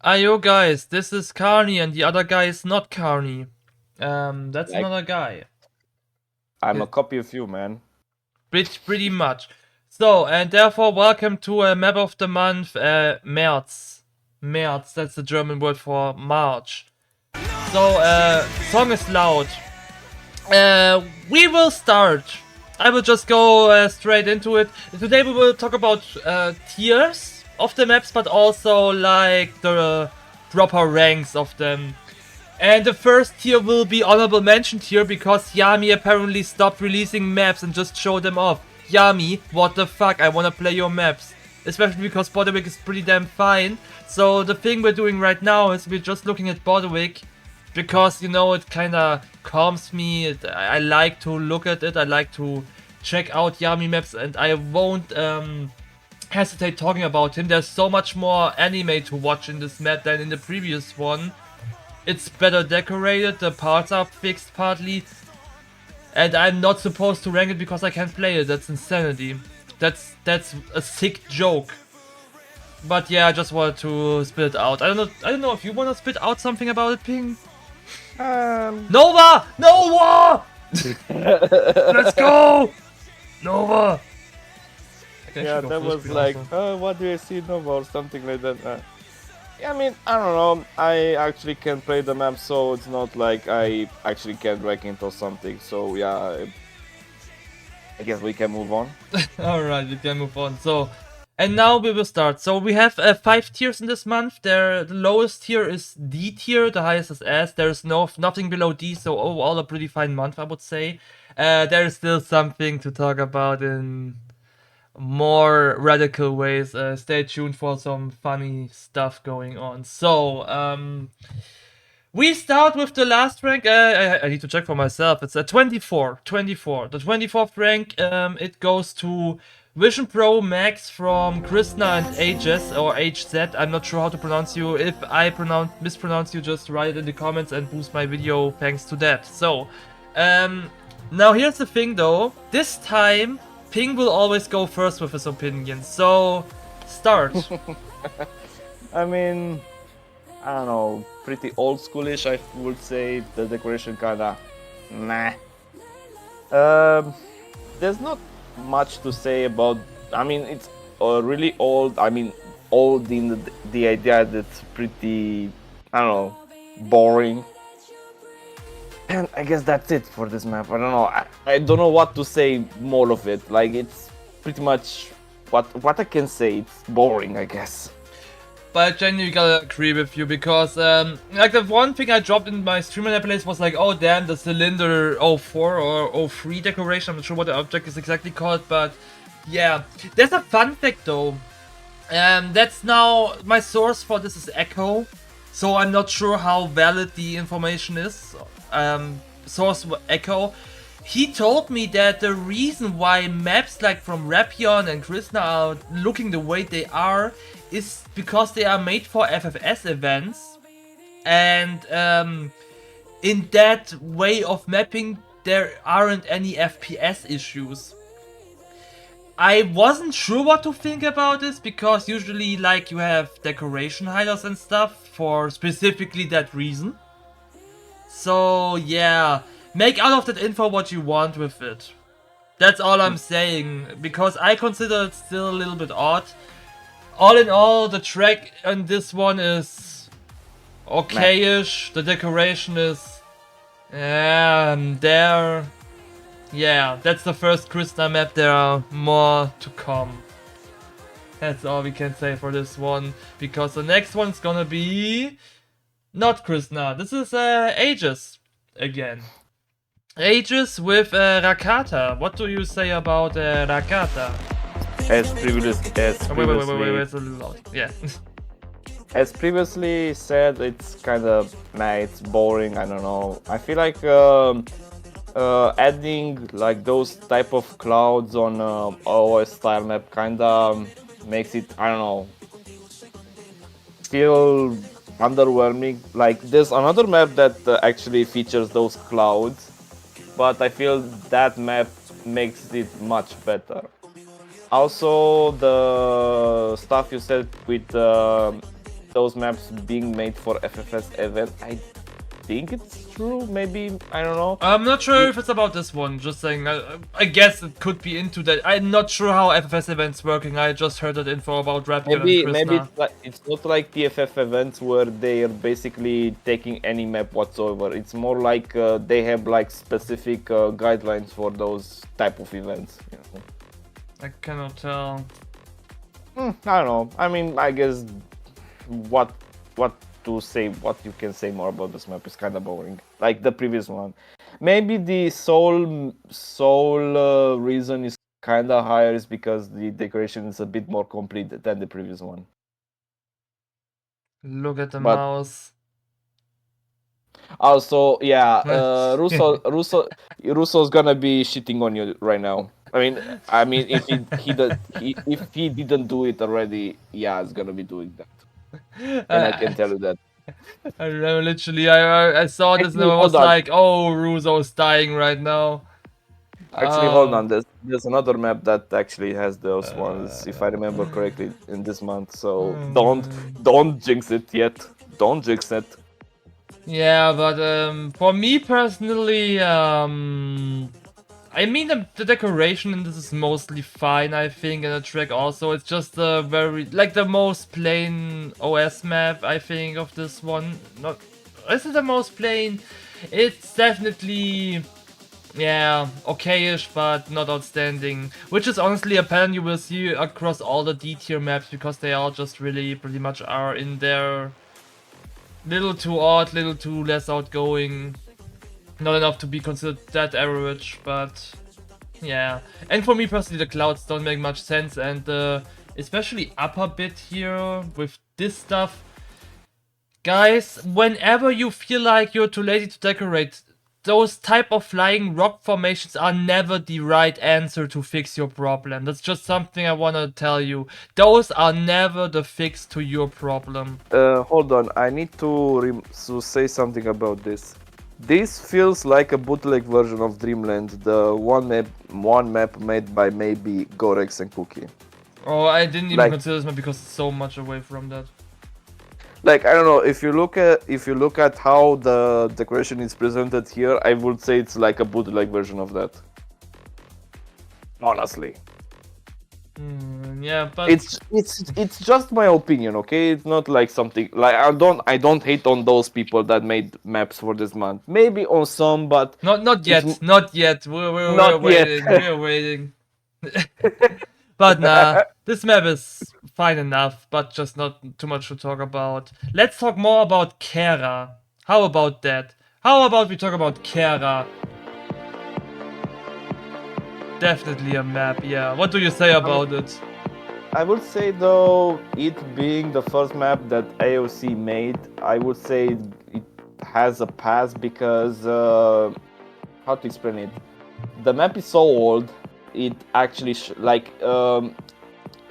Ayo guys, this is Carney and the other guy is not Carney. That's Like- another guy. I'm a copy of you, man. Pretty much. So, and therefore welcome to a map of the month, März. März, that's the German word for March. So, song is loud. We will start. I will just go straight into it. Today we will talk about tiers of the maps, but also like the proper ranks of them. And the first tier will be honorable mention tier because Yami apparently stopped releasing maps and just showed them off. Yami, what the fuck, I wanna play your maps. Especially because Bodewig is pretty damn fine. So the thing we're doing right now is we're just looking at Bodewig because, you know, it kinda calms me. I like to look at it, I like to check out Yami maps, and I won't hesitate talking about him. There's so much more anime to watch in this map than in the previous one. It's better decorated, the parts are fixed partly, and I'm not supposed to rank it because I can't play it. That's insanity. That's a sick joke. But yeah, I just wanted to spit it out. I don't know if you wanna spit out something about it, Ping. Nova! Nova! Let's go! Nova! Yeah, that was like, what do I see Nova or something like that. Yeah, I mean, I don't know. I actually can play the map, so it's not like I actually can rank it or something. So yeah, I guess we can move on. Alright, we can move on. So, and now we will start. So we have 5 tiers in this month. The lowest tier is D tier, the highest is S. There is nothing below D, so overall a pretty fine month, I would say. There is still something to talk about in more radical ways. Stay tuned for some funny stuff going on. So, we start with the last rank. I need to check for myself. It's a 24. The 24th rank, it goes to Vision Pro Max from Krishna and AgeZ, or AgeZ. I'm not sure how to pronounce you. If I mispronounce you, just write it in the comments and boost my video thanks to that. So, now here's the thing though. This time, Ping will always go first with his opinion. So, start. I mean, I don't know, pretty old schoolish, I would say. The decoration kinda nah. There's not much to say about. I mean, it's really old. I mean, old in the idea that it's pretty, I don't know, boring. And I guess that's it for this map. I don't know. I don't know what to say more of it. Like, it's pretty much what I can say. It's boring, I guess. But I genuinely gotta agree with you because, like, the one thing I dropped in my streamer place was like, oh damn, the cylinder 04 or 03 decoration. I'm not sure what the object is exactly called, but yeah. There's a fun fact though. That's now, my source for this is Echo, so I'm not sure how valid the information is. Source Echo. He told me that the reason why maps like from RapyoN and Krishna are looking the way they are is because they are made for FFS events, and in that way of mapping there aren't any FPS issues. I wasn't sure what to think about this because usually like you have decoration highlights and stuff for specifically that reason. So yeah, make out of that info what you want with it. That's all I'm saying, because I consider it still a little bit odd. All in all, the track on this one is okay-ish. The decoration is there. Yeah, that's the first Krishna map. There are more to come. That's all we can say for this one, because the next one's gonna be not Krishna. This is AgeZ again. AgeZ with Rakata. What do you say about Rakata? As previously, Wait, it's a little loud. Yeah. as previously said, it's kind of it's boring. I don't know. I feel like adding like those type of clouds on OS style map kinda makes it, I don't know, feel underwhelming. Like, there's another map that actually features those clouds, but I feel that map makes it much better. Also, the stuff you said with those maps being made for FFS event. I think it's true. Maybe I don't know. I'm not sure if it's about this one. Just saying. I guess it could be into that. I'm not sure how FFS events working. I just heard that info about RapyoN and Maybe Krishna. it's not like TFF events where they are basically taking any map whatsoever. It's more like they have like specific guidelines for those type of events. You know? I cannot tell. I don't know. I mean, I guess what to say, what you can say more about this map is kind of boring, like the previous one. Maybe the sole reason is kind of higher is because the decoration is a bit more complete than the previous one. Look at the But mouse. also, yeah, Russo's gonna be shitting on you right now. I mean, if he didn't do it already, yeah, he's gonna be doing that, and I can tell you that. I remember literally, I saw this and Actually, I was hold on. like, oh, Ruzo's dying right now. Actually, hold on. There's another map that actually has those ones, if I remember correctly, in this month. So don't jinx it yet. Don't jinx it. Yeah, but for me personally, I mean the decoration in this is mostly fine, I think, and the track also. It's just a very like the most plain OS map, I think, of this one. Not is it the most plain? It's definitely, yeah, okay-ish, but not outstanding. Which is honestly a pattern you will see across all the D-tier maps, because they all just really pretty much are in there. Little too odd, little too less outgoing. Not enough to be considered that average, but yeah. And for me personally, the clouds don't make much sense, and especially upper bit here with this stuff. Guys, whenever you feel like you're too lazy to decorate, those type of flying rock formations are never the right answer to fix your problem. That's just something I wanna tell you. Those are never the fix to your problem. Hold on. I need to say something about this. This feels like a bootleg version of Dreamland, the one map made by maybe Gorex and Cookie. Oh, I didn't even consider this map because it's so much away from that. Like, I don't know, if you look at how the decoration is presented here, I would say it's like a bootleg version of that. Honestly. Yeah, but it's just my opinion, okay? It's not like something like I don't hate on those people that made maps for this month. Maybe on some, but not yet, not yet. We're not yet. waiting. We're waiting. But nah, this map is fine enough, but just not too much to talk about. Let's talk more about Käära. How about that? How about we talk about Käära? Definitely a map, yeah. What do you say about it? I would say though, it being the first map that AOC made, I would say it has a pass because how to explain it? The map is so old. It actually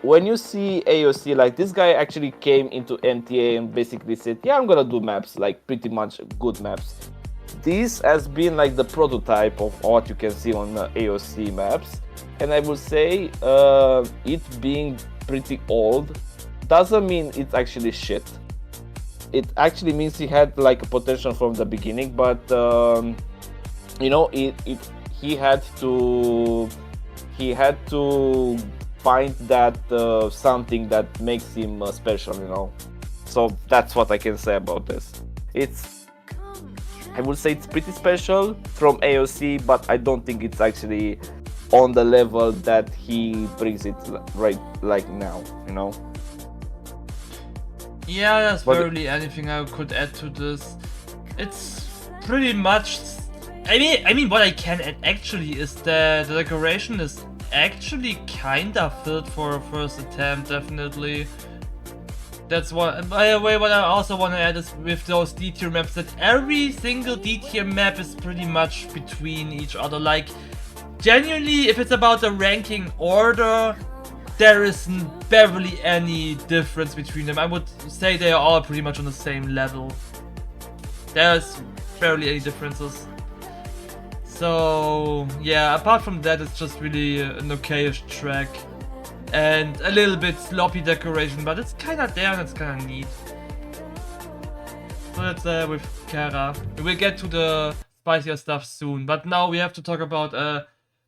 when you see AOC, like this guy actually came into MTA and basically said, yeah, I'm gonna do maps, like pretty much good maps. This has been like the prototype of what you can see on AOC maps, and I would say it being pretty old doesn't mean it's actually shit. It actually means he had like a potential from the beginning, but you know, he had to find that something that makes him special, you know. So that's what I can say about this. I would say it's pretty special from AOC, but I don't think it's actually on the level that he brings it right like now, you know. Yeah, there's barely anything I could add to this. It's pretty much. I mean, what I can add actually is that the decoration is actually kinda filled for a first attempt, definitely. That's what. By the way, what I also want to add is with those D-tier maps that every single D-tier map is pretty much between each other. Like, genuinely, if it's about the ranking order, there isn't barely any difference between them. I would say they are all pretty much on the same level. There's barely any differences. So yeah, apart from that, it's just really an okayish track and a little bit sloppy decoration, but it's kind of there and it's kind of neat. So that's with Käära. We'll get to the spicier stuff soon, but now we have to talk about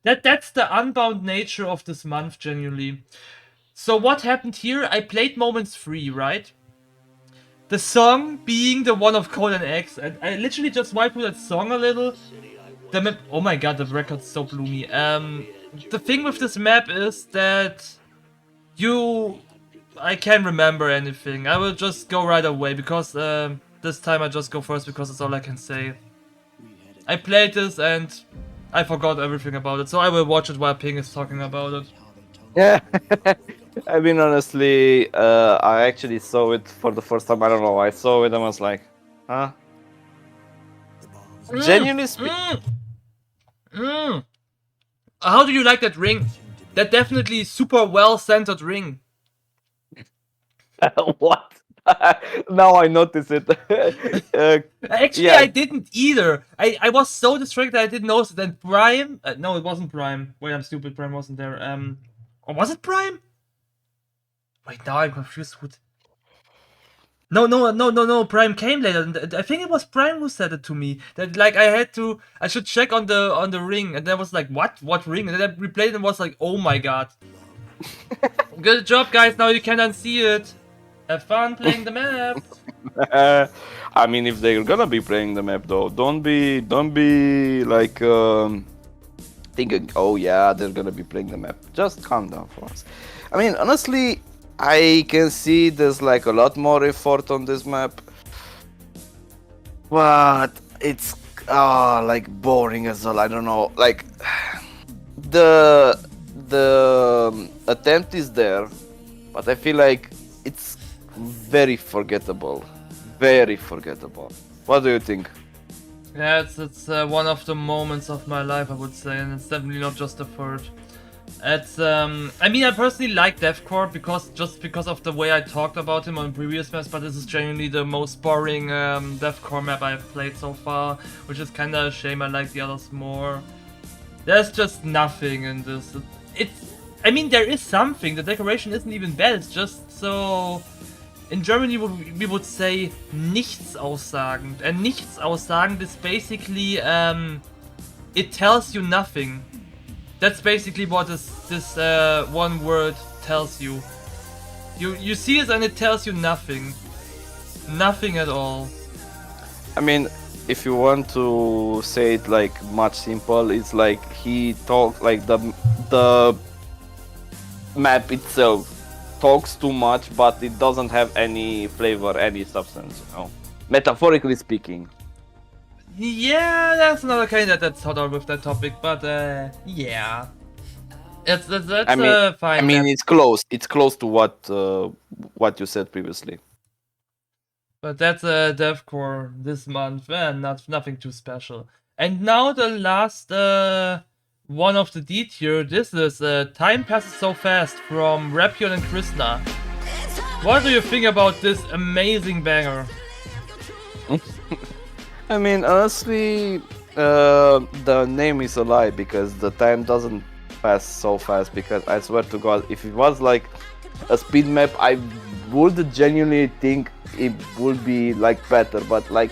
that's the unbound nature of this month, genuinely. So what happened here? I played Moments 3, right? The song being the one of Colon X, and I literally just wiped through that song a little. The map, oh my god, the record's so bloomy. The thing with this map is that I can't remember anything. I will just go right away because this time I just go first because it's all I can say. I played this and I forgot everything about it, so I will watch it while Ping is talking about it. Yeah. I mean, honestly, I actually saw it for the first time. I don't know. I saw it and I was like, huh? Genuinely speaking. How do you like that ring? That definitely super well-centered ring. What? Now I notice it. Actually, yeah. I didn't either. I was so distracted I didn't notice it. And Prime... no, it wasn't Prime. Wait, I'm stupid. Prime wasn't there. Or was it Prime? Wait, now I'm confused with... No. Prime came later. And I think it was Prime who said it to me. That like I should check on the ring, and then I was like, what? What ring? And then I replayed it and was like, oh my god. Good job, guys. Now you can unsee it. Have fun playing the map. I mean, if they're gonna be playing the map, though, don't be like thinking, oh yeah, they're gonna be playing the map. Just calm down for us. I mean, honestly, I can see there's like a lot more effort on this map, but it's like boring as well. I don't know, like the attempt is there, but I feel like it's very forgettable. Very forgettable. What do you think? Yeah, it's one of the moments of my life, I would say, and it's definitely not just the third. It's I mean, I personally like DeathCore because of the way I talked about him on previous maps, but this is genuinely the most boring DeathCore map I've played so far, which is kinda a shame. I like the others more. There's just nothing in this. I mean, there is something. The decoration isn't even bad. It's just so... In Germany, we would say nichtaussagend. And nichtaussagend is basically, it tells you nothing. That's basically what this one word tells you. You see it and it tells you nothing. Nothing at all. I mean, if you want to say it like much simple, it's like he talks like the map itself talks too much, but it doesn't have any flavor, any substance, you know. Metaphorically speaking. Yeah, that's another kind that's hot on with that topic, but yeah. That's fine. I mean, it's close. It's close to what you said previously. But that's DeathCore this month, nothing too special. And now the last one of the D tier. This is Time Passes So Fast from RapyoN and Krishna. What do you think about this amazing banger? I mean, honestly, the name is a lie because the time doesn't pass so fast. Because I swear to God, if it was like a speed map, I would genuinely think it would be like better. But like,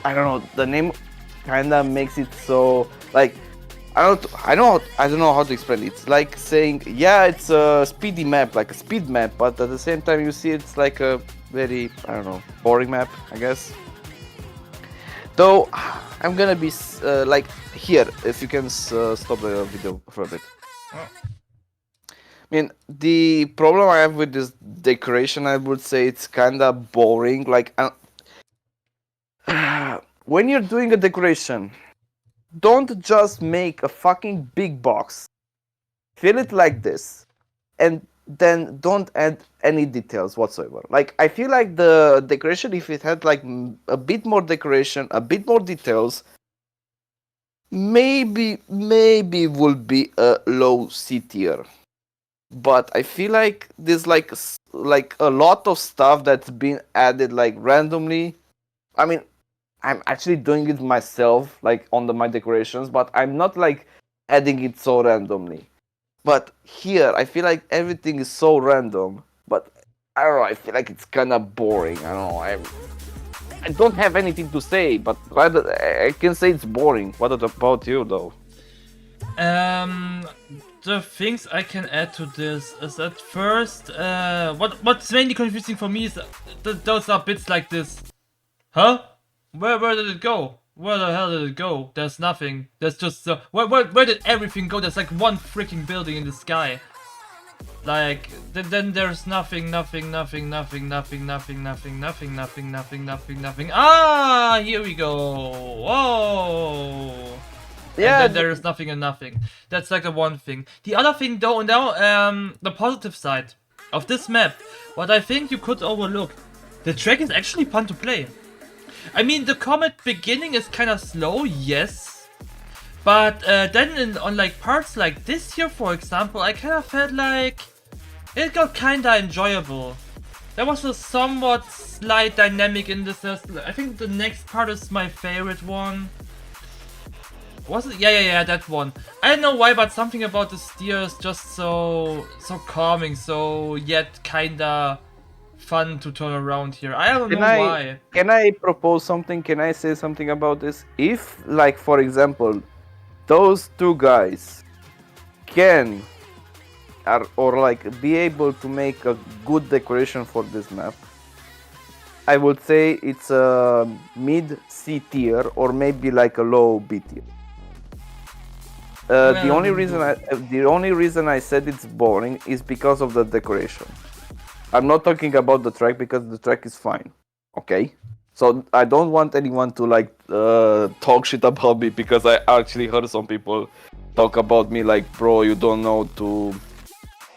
I don't know, the name kinda makes it so like I don't know how to explain it. It's like saying, yeah, it's a speedy map, like a speed map, but at the same time you see it's like a very, I don't know, boring map, I guess. Though, I'm gonna be like, here, if you can stop the video for a bit. I mean, the problem I have with this decoration, I would say it's kinda boring. Like, when you're doing a decoration, don't just make a fucking big box, fill it like this, and then don't add any details whatsoever. Like, I feel like the decoration, if it had like a bit more decoration, a bit more details, maybe would be a low C tier. But I feel like there's like a lot of stuff that's been added like randomly. I mean, I'm actually doing it myself, like on my decorations, but I'm not like adding it so randomly. But here, I feel like everything is so random. But I don't know, I feel like it's kind of boring. I don't know. I don't have anything to say, but I can say it's boring. What about you, though? The things I can add to this is at first, what's mainly confusing for me is those are bits like this. Huh? Where did it go? Where the hell did it go? There's nothing. There's just where did everything go? There's like one freaking building in the sky. Like then there's nothing. Ah, here we go. Whoa. Yeah, and then there is nothing and nothing. That's like the one thing. The other thing though, now the positive side of this map, what I think you could overlook, the track is actually fun to play. I mean, the comet beginning is kind of slow, yes, but then on like parts like this here, for example, I kind of felt like it got kind of enjoyable. There was a somewhat slight dynamic in this. I think the next part is my favorite one. Was it? Yeah, that one. I don't know why, but something about the steer is just so calming, so yet kinda fun to turn around here. I don't know why. Can I propose something? Can I say something about this? If, like, for example, those two guys can or like be able to make a good decoration for this map, I would say it's a mid C tier or maybe like a low B tier. The only reason I said it's boring is because of the decoration. I'm not talking about the track because the track is fine. Okay, so I don't want anyone to like talk shit about me because I actually heard some people talk about me like, bro, you don't know to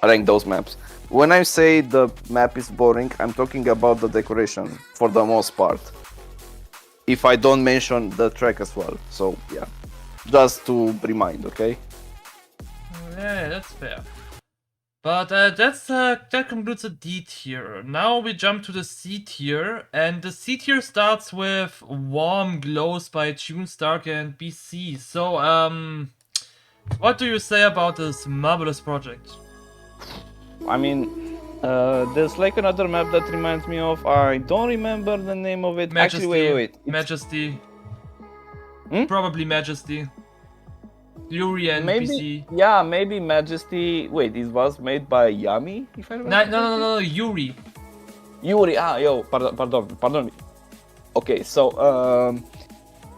rank those maps. When I say the map is boring, I'm talking about the decoration for the most part. If I don't mention the track as well, so yeah. Just to remind, okay? Yeah, that's fair. But that concludes the D tier. Now we jump to the C tier, and the C tier starts with WarmGlows by Tunezzz, Darq and BC. So, what do you say about this marvelous project? I mean, there's like another map that reminds me of. I don't remember the name of it. Majesty. Actually, wait. Majesty. Probably Majesty. Yuri and maybe, PC. Yeah, maybe Majesty. Wait, it was made by Yami, if I remember. No, Yuri. Yuri, pardon me. Okay, so,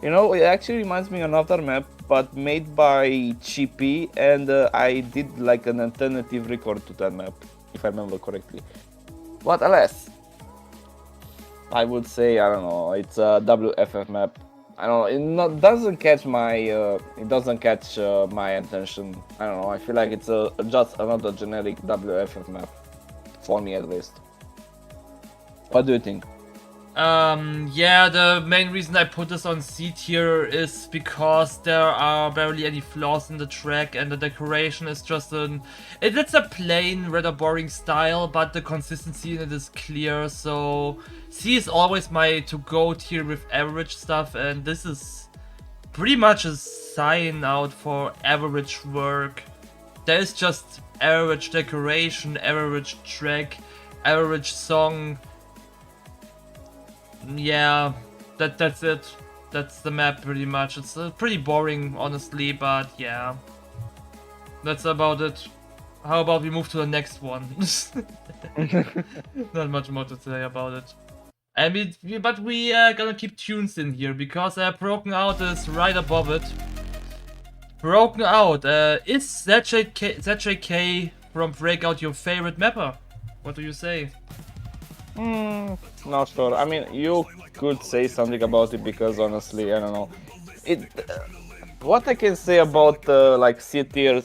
you know, it actually reminds me of another map, but made by Chippy, and I did like an alternative record to that map, if I remember correctly. But alas, I would say, I don't know, it's a WFF map. I don't know, it doesn't catch my attention. I don't know, I feel like it's just another generic WFF map, for me at least. What do you think? Yeah, the main reason I put this on C tier is because there are barely any flaws in the track and the decoration is just it's a plain, rather boring style, but the consistency in it is clear, so C is always my to-go tier with average stuff, and this is pretty much a sign out for average work. There is just average decoration, average track, average song. Yeah, that's it. That's the map pretty much. It's pretty boring, honestly, but yeah. That's about it. How about we move to the next one? Not much more to say about it. And but we gonna keep Tunezzz in here because Brokenout is right above it. Brokenout, is ZJK from Breakout your favorite mapper? What do you say? Not sure. I mean, you could say something about it because honestly, I don't know. What I can say about like C tier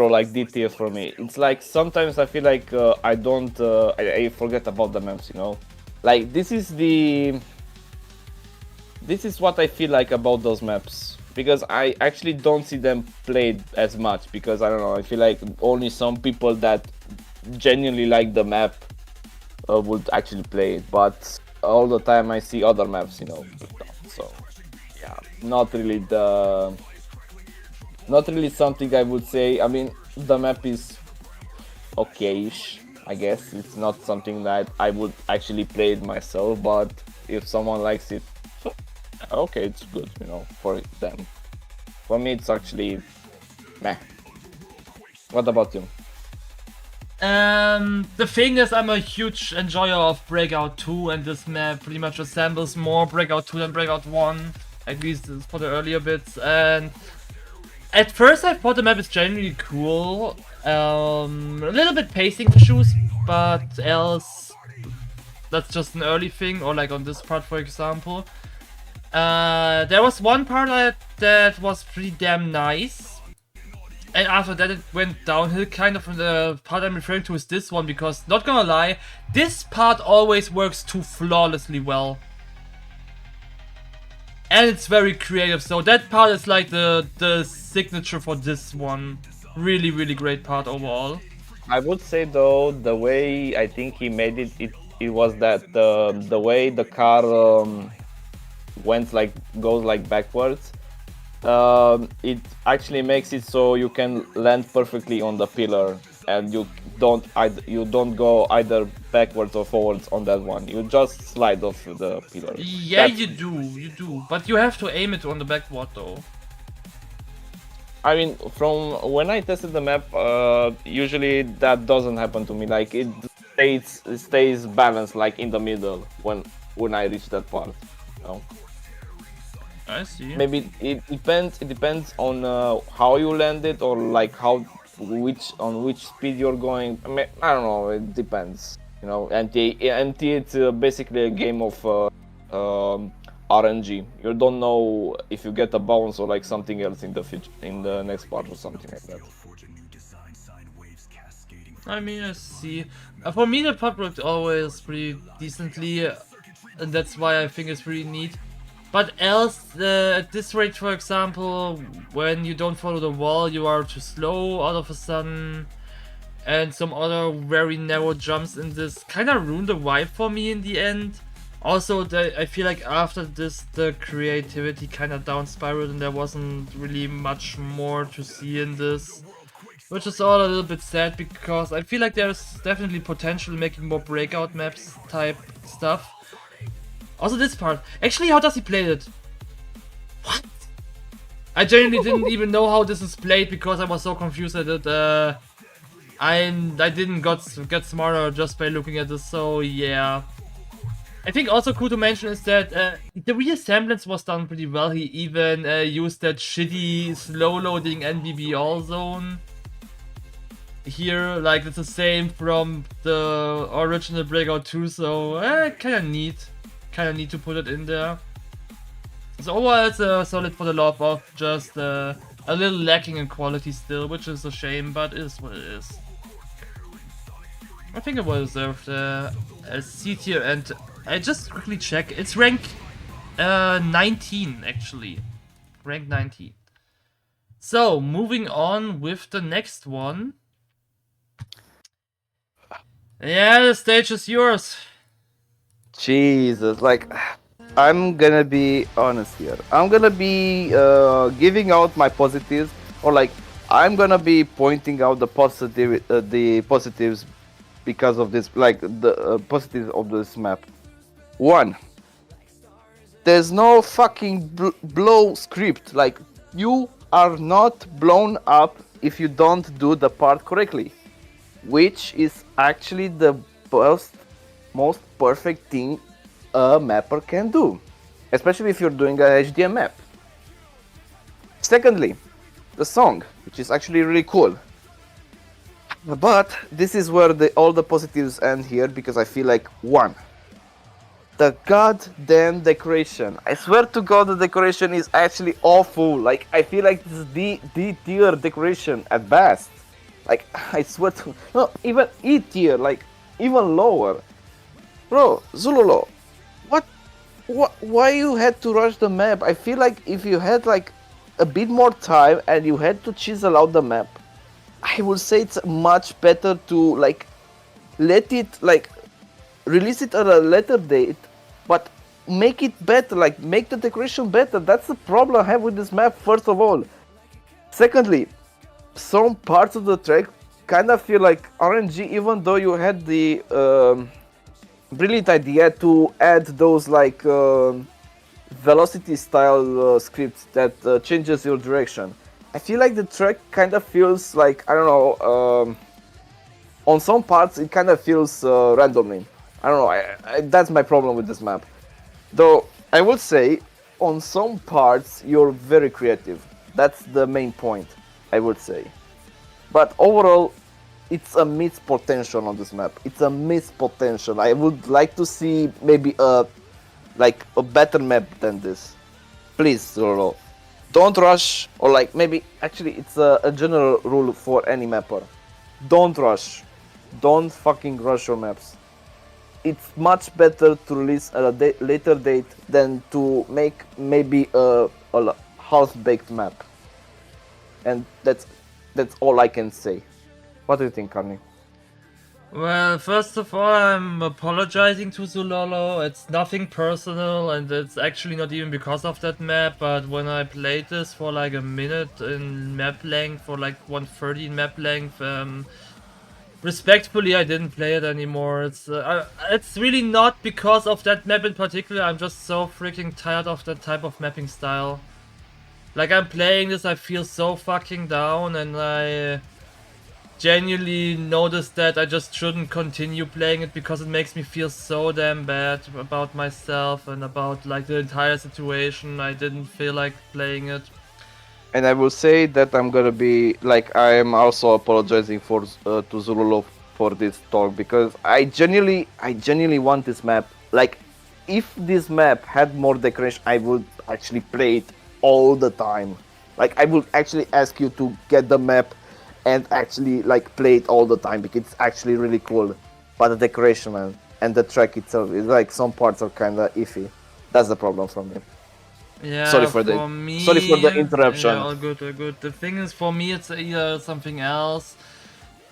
or like D tier for me, it's like sometimes I feel like I forget about the maps, you know. Like this is what I feel like about those maps because I actually don't see them played as much because I don't know. I feel like only some people that genuinely like the map would actually play it, but all the time I see other maps, you know. So yeah, not really something I would say. I mean, the map is okay-ish, I guess. It's not something that I would actually play it myself, but if someone likes it, okay, it's good, you know, for them. For me, it's actually meh. What about you? The thing is, I'm a huge enjoyer of Breakout 2, and this map pretty much resembles more Breakout 2 than Breakout 1, at least for the earlier bits. And at first I thought the map is generally cool, a little bit pacing issues, but else that's just an early thing, or like on this part for example. There was one part that was pretty damn nice. And after that it went downhill kind of, and the part I'm referring to is this one, because not gonna lie, this part always works too flawlessly well. And it's very creative, so that part is like the signature for this one. Really, really great part overall. I would say though, the way I think he made it was that the way the car goes like backwards. It actually makes it so you can land perfectly on the pillar, and you don't go either backwards or forwards on that one. You just slide off the pillar. Yeah, you do, but you have to aim it on the backward though. I mean, from when I tested the map, usually that doesn't happen to me. Like it stays balanced, like in the middle when I reach that part. You know? I see. Maybe it depends on how you land it, or like on which speed you're going. I mean, I don't know. It depends. You know, MTA it's basically a game of RNG. You don't know if you get a bounce or like something else in the future, in the next part or something like that. I mean, I see. For me, the part worked always pretty decently, and that's why I think it's pretty neat. But else, at this rate, for example, when you don't follow the wall, you are too slow all of a sudden. And some other very narrow jumps in this kind of ruined the vibe for me in the end. Also, I feel like after this, the creativity kind of down spiraled, and there wasn't really much more to see in this. Which is all a little bit sad, because I feel like there's definitely potential making more breakout maps type stuff. Also this part. Actually, how does he play it? What? I genuinely didn't even know how this is played, because I was so confused at it. I didn't get smarter just by looking at this, so yeah. I think also cool to mention is that the reassemblance was done pretty well. He even used that shitty slow loading NBB all zone here, like it's the same from the original Breakout 2, so kinda neat. Kinda need to put it in there. So overall it's solid for the love of, just a little lacking in quality still, which is a shame, but it is what it is. I think it well deserved a C tier, and I just quickly check, it's rank 19 actually. Rank 19. So moving on with the next one. Yeah, the stage is yours. Jesus, like, I'm gonna be honest here. I'm gonna be giving out my positives, or like, I'm gonna be pointing out the positives because of this, like the positives of this map. One, there's no fucking blow script. Like, you are not blown up if you don't do the part correctly, which is actually the most perfect thing a mapper can do, especially if you're doing a HDM map. Secondly, the song, which is actually really cool. But this is where all the positives end here, because I feel like, one, the goddamn decoration. I swear to God, the decoration is actually awful. Like, I feel like this is D tier decoration at best. Like, I swear to, no, even E tier, like even lower. Bro, Zullolo, why you had to rush the map? I feel like if you had like a bit more time and you had to chisel out the map, I would say it's much better to like let it, like release it at a later date, but make it better, like make the decoration better. That's the problem I have with this map, first of all. Secondly, some parts of the track kind of feel like RNG, even though you had the brilliant idea to add those like velocity style scripts that changes your direction. I feel like the track kind of feels like, I don't know, on some parts it kind of feels randomly. I don't know, that's my problem with this map. Though I would say on some parts you're very creative. That's the main point, I would say. But overall, it's a missed potential on this map. It's a missed potential. I would like to see maybe a better map than this. Please, Zullolo, don't rush, or like maybe actually it's a general rule for any mapper. Don't rush. Don't fucking rush your maps. It's much better to release at a later date than to make maybe a half-baked map. And that's all I can say. What do you think, Carney? Well, first of all, I'm apologizing to Zullolo. It's nothing personal, and it's actually not even because of that map, but when I played this for like a minute in map length, for like 1:30 in map length, respectfully, I didn't play it anymore. It's really not because of that map in particular. I'm just so freaking tired of that type of mapping style. Like, I'm playing this, I feel so fucking down, and I genuinely noticed that I just shouldn't continue playing it because it makes me feel so damn bad about myself and about like the entire situation. I didn't feel like playing it. And I will say that I'm gonna be like, I am also apologizing for to Zullolo for this talk, because I genuinely want this map. Like, if this map had more decoration, I would actually play it all the time. Like, I would actually ask you to get the map and actually like play it all the time, because it's actually really cool. But the decoration, man, and the track itself is like, some parts are kind of iffy. That's the problem for me. Yeah, Sorry for the interruption. Yeah, all good, all good. The thing is, for me, it's either something else.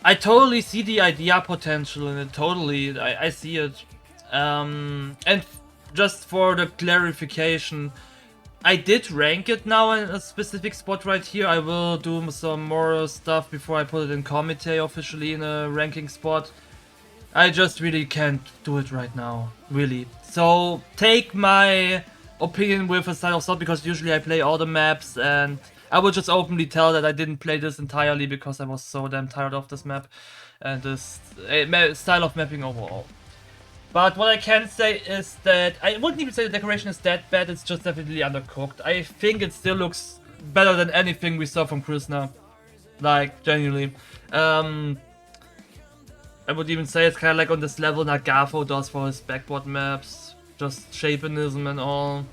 I totally see the idea potential in it, totally. I see it. And just for the clarification, I did rank it now in a specific spot right here. I will do some more stuff before I put it in committee officially in a ranking spot. I just really can't do it right now, really. So take my opinion with a side of thought, because usually I play all the maps, and I will just openly tell that I didn't play this entirely because I was so damn tired of this map and this style of mapping overall. But what I can say is that I wouldn't even say the decoration is that bad, it's just definitely undercooked. I think it still looks better than anything we saw from Krishna. Like, genuinely. I would even say it's kind of like on this level Nagafo does for his backboard maps. Just shapenism and all.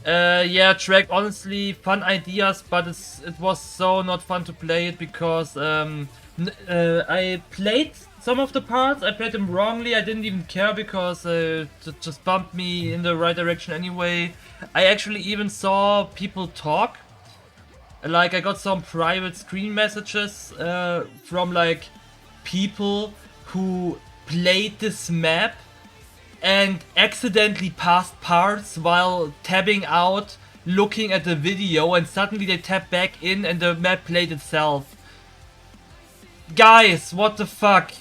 Yeah, track, honestly, fun ideas, but it was so not fun to play it because I played some of the parts, I played them wrongly, I didn't even care because it just bumped me in the right direction anyway. I actually even saw people talk. Like, I got some private screen messages from like people who played this map and accidentally passed parts while tabbing out, looking at the video, and suddenly they tab back in and the map played itself. Guys, what the fuck?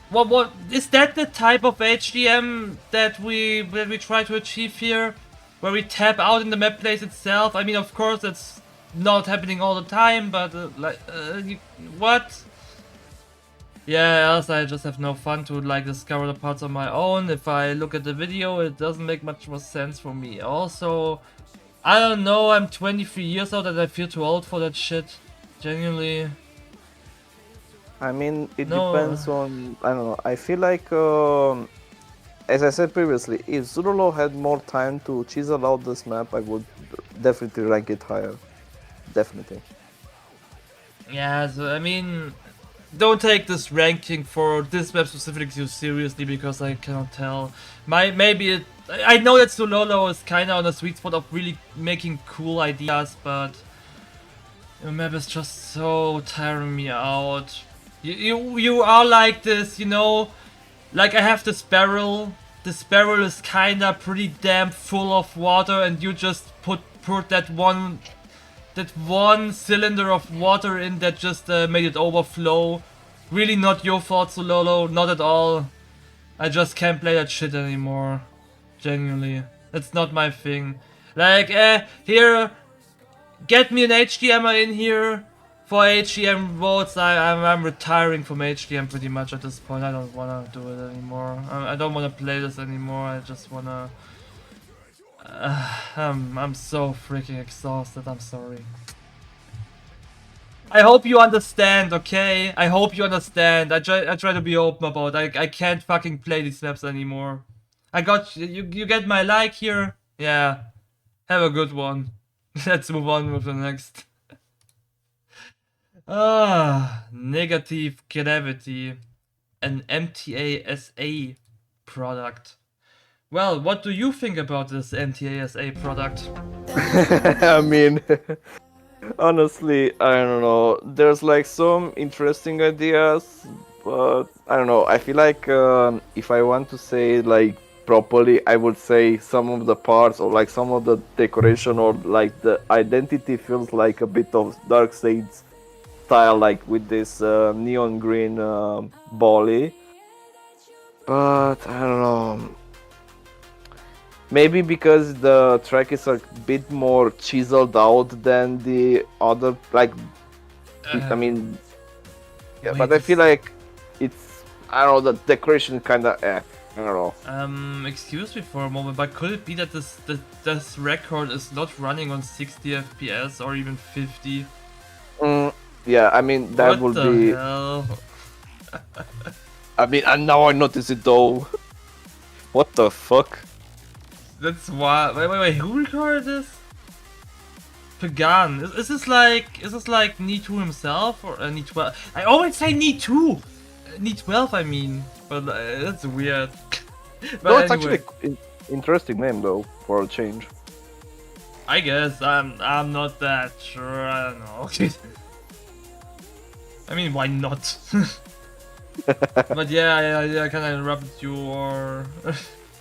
What is that the type of HDM that we try to achieve here? Where we tab out and the map plays itself? I mean, of course it's not happening all the time, but what? Yeah, else I just have no fun to like discover the parts on my own. If I look at the video, it doesn't make much more sense for me. Also, I don't know, I'm 23 years old and I feel too old for that shit. Genuinely. I mean, it depends on, I don't know, I feel like, as I said previously, if Zullolo had more time to chisel out this map, I would definitely rank it higher. Definitely. Yeah, so I mean, don't take this ranking for this map specifically too seriously, because I cannot tell. I know that Zullolo is kinda on a sweet spot of really making cool ideas, but the map is just so tiring me out. You are like this, you know, like I have this barrel. This barrel is kinda pretty damn full of water, and you just put that one cylinder of water in that just made it overflow. Really not your fault, Zullolo, not at all. I just can't play that shit anymore. Genuinely. It's not my thing. Like, here, get me an HDMer in here for HDM votes. I'm retiring from HDM pretty much at this point. I don't wanna do it anymore. I don't wanna play this anymore. I just wanna... I'm so freaking exhausted. I'm sorry. I hope you understand, okay? I hope you understand. I try to be open about it. I can't fucking play these maps anymore. I got you get my like here? Yeah. Have a good one. Let's move on with the next. Negativ Gravity. An MTA SA product. Well, what do you think about this MTA SA product? I mean, honestly, I don't know. There's like some interesting ideas, but I don't know. I feel like if I want to say like properly, I would say some of the parts or like some of the decoration or like the identity feels like a bit of Darkseid's style, like with this neon green volley. But I don't know. Maybe because the track is a bit more chiseled out than the other, like, I mean, yeah, but I feel like it's, I don't know, the decoration kind of, I don't know. Excuse me for a moment, but could it be that this record is not running on 60 FPS or even 50? Yeah, I mean, that would be... Hell? I mean, and now I notice it though. What the fuck? That's why. Wait, who recorded this? Pagan. Is this like Ni2 himself or Ni12? I always say Ni2. Ni12, I mean, but that's weird. But No, it's anyway, actually an interesting name though for a change. I guess I'm not that sure. I don't know. I mean, why not? But yeah, can I interrupt you or?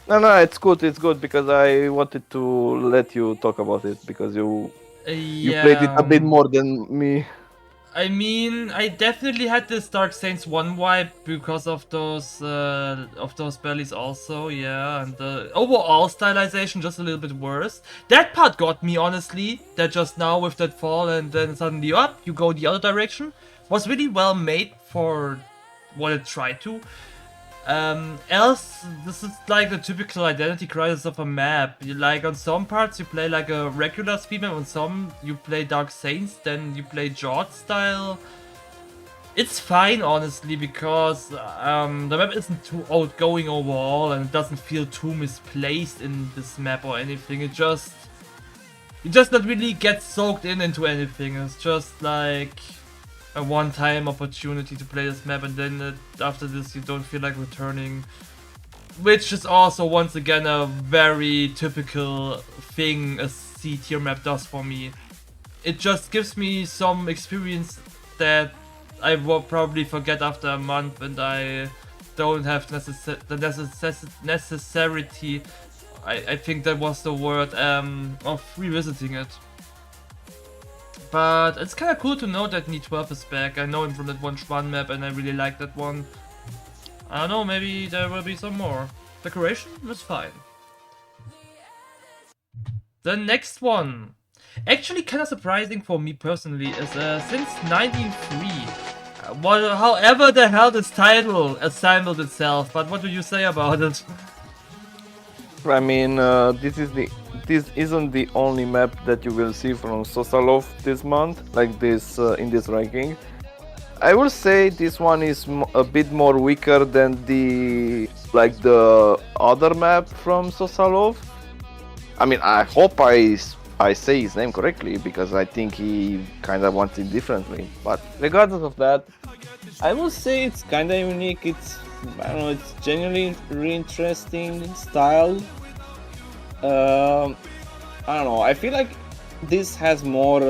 No, it's good because I wanted to let you talk about it because you played it a bit more than me. I mean, I definitely had this Dark Saints 1 vibe because of those bellies also, yeah, and the overall stylization just a little bit worse. That part got me, honestly, that just now with that fall and then suddenly up, you go the other direction, was really well made for what it tried to. Else, this is like the typical identity crisis of a map. Like on some parts you play like a regular speed map, on some you play Dark Saints, then you play Jord style. It's fine honestly because the map isn't too outgoing overall and it doesn't feel too misplaced in this map or anything. You just not really get soaked into anything. It's just like a one-time opportunity to play this map and then after this you don't feel like returning, which is also once again a very typical thing a C-tier map does for me. It just gives me some experience that I will probably forget after a month and I don't have the necessity, I think that was the word, of revisiting it. But it's kind of cool to know that Ni12 is back. I know him from that one map and I really like that one. I don't know, maybe there will be some more. Decoration was fine. The next one, actually kind of surprising for me personally, is since 1903. However the hell this title assembled itself, but what do you say about it? I mean, this isn't the only map that you will see from Sosallow this month, like this in this ranking. I will say this one is a bit more weaker than the other map from Sosallow. I mean, I hope I say his name correctly because I think he kind of wants it differently. But regardless of that, I will say it's kind of unique. I don't know, it's genuinely really interesting style. I don't know, I feel like this has more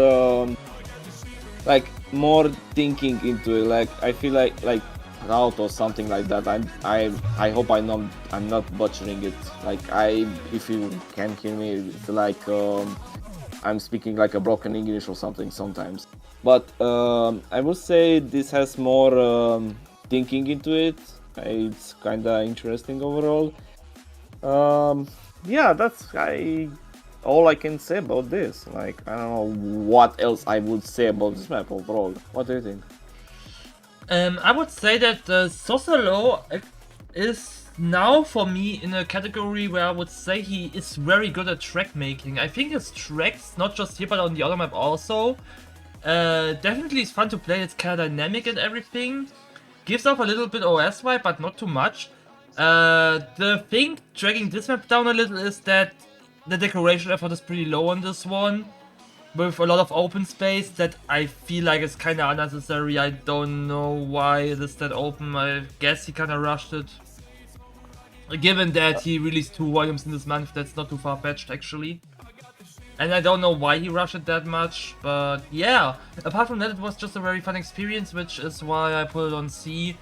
more thinking into it. Like I feel like Route or something like that. I hope I'm not butchering it. Like if you can hear me, it's like I'm speaking like a broken English or something sometimes. But I would say this has more thinking into it. It's kind of interesting overall. Yeah, that's all I can say about this. Like, I don't know what else I would say about this map overall. What do you think? I would say that Sosallow is now for me in a category where I would say he is very good at track making. I think his tracks, not just here but on the other map also, definitely is fun to play. It's kind of dynamic and everything. Gives off a little bit OS vibe, but not too much. The thing dragging this map down a little is that the decoration effort is pretty low on this one, with a lot of open space that I feel like is kind of unnecessary. I don't know why it is that open. I guess he kind of rushed it. Given that he released 2 volumes in this month, that's not too far-fetched actually. And I don't know why he rushed it that much, but yeah. Apart from that, it was just a very fun experience, which is why I put it on C.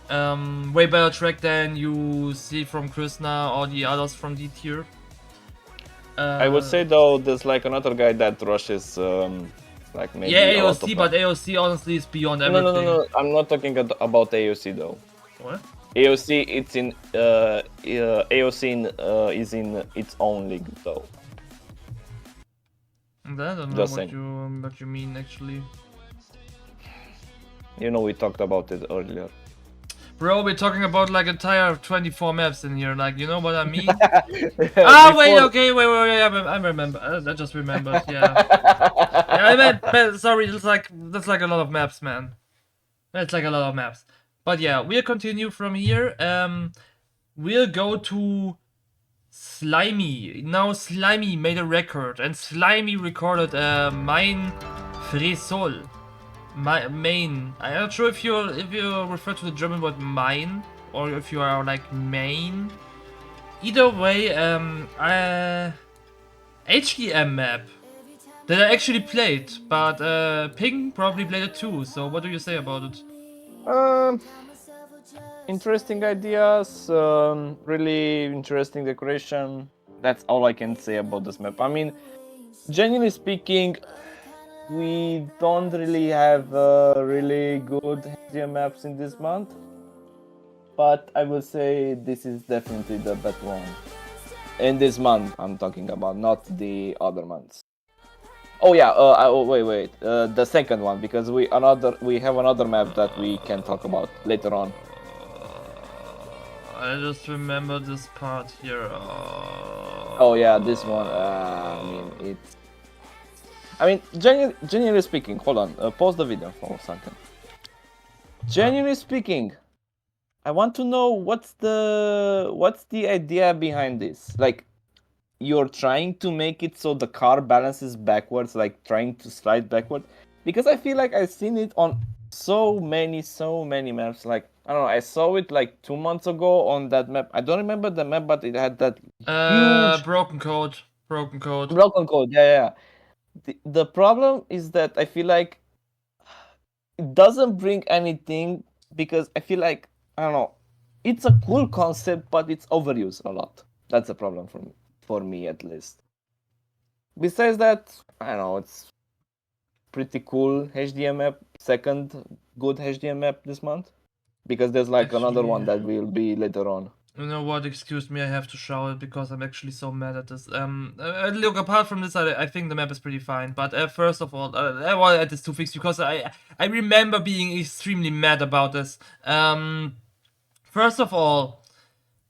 Way better track than you see from Krishna or the others from D tier. I would say though, there's like another guy that rushes, like maybe. Yeah, a lot AOC, of but AOC honestly is beyond no, everything. no. I'm not talking about AOC though. What? AOC, it's in AOC is in its own league though. I don't know Just what you mean actually. You know, we talked about it earlier. Bro, we're talking about like entire 24 maps in here, like, you know what I mean? Wait, okay, wait, I remember. I just remembered, yeah. Yeah, I meant, sorry, that's like a lot of maps, man. That's like a lot of maps. But yeah, we'll continue from here. We'll go to Slimy. Now Slimy made a record, and Slimy recorded Mein Freesol. Main. I'm not sure if you refer to the German word mein or if you are like main. Either way, HDM map that I actually played, but Ping probably played it too. So what do you say about it? Interesting ideas, really interesting decoration. That's all I can say about this map. I mean, genuinely speaking, we don't really have really good HDM maps in this month, but I will say this is definitely the best one. In this month, I'm talking about, not the other months. Oh yeah, wait, the second one, because we have another map that we can talk about later on. I just remember this part here. Oh yeah, this one. I mean, genuinely speaking, hold on, pause the video for a second. Genuinely speaking, I want to know what's the idea behind this. Like, you're trying to make it so the car balances backwards, like trying to slide backward, because I feel like I've seen it on so many maps. Like, I don't know, I saw it like 2 months ago on that map. I don't remember the map, but it had that huge broken code. Yeah. The problem is that I feel like it doesn't bring anything, because I feel like, I don't know, it's a cool concept, but it's overused a lot. That's a problem for me at least. Besides that, I don't know, it's pretty cool HDM map, second good HDM map this month, because there's like another one that will be later on. You know what? Excuse me, I have to shower because I'm actually so mad at this. Look, apart from this, I think the map is pretty fine. But first of all, I want to add this to fix because I remember being extremely mad about this. First of all,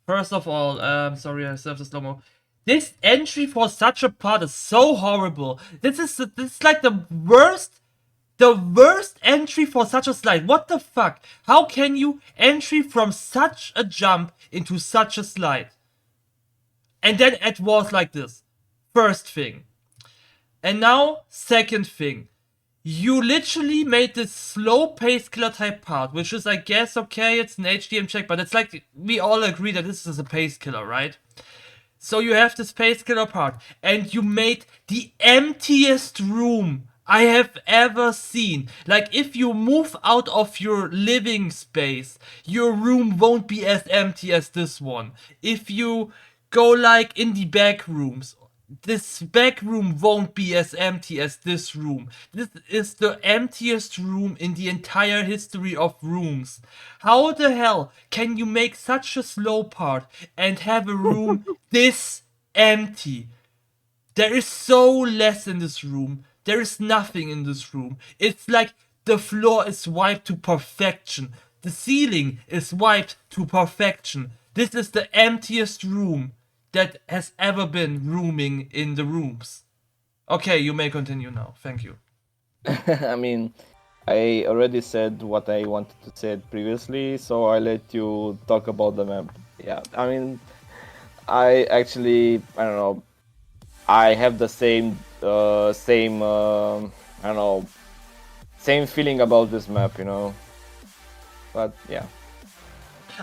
sorry, I served the slow-mo. This entry for such a part is so horrible. This is like the worst entry for such a slide. What the fuck? How can you entry from such a jump into such a slide? And then it was like this. First thing. And now, second thing. You literally made this slow pace killer type part, which is, I guess, okay, it's an HDM check, but it's like, we all agree that this is a pace killer, right? So you have this pace killer part, and you made the emptiest room I have ever seen. Like, if you move out of your living space, your room won't be as empty as this one. If you go like in the back rooms, this back room won't be as empty as this room. This is the emptiest room in the entire history of rooms. How the hell can you make such a slow part and have a room this empty? There is so less in this room. There is nothing in this room. It's like the floor is wiped to perfection. The ceiling is wiped to perfection. This is the emptiest room that has ever been rooming in the rooms. Okay, you may continue now. Thank you. I mean, I already said what I wanted to say previously, so I let you talk about the map. Yeah, I mean, I don't know, I have the same, I don't know, same feeling about this map, you know. But yeah.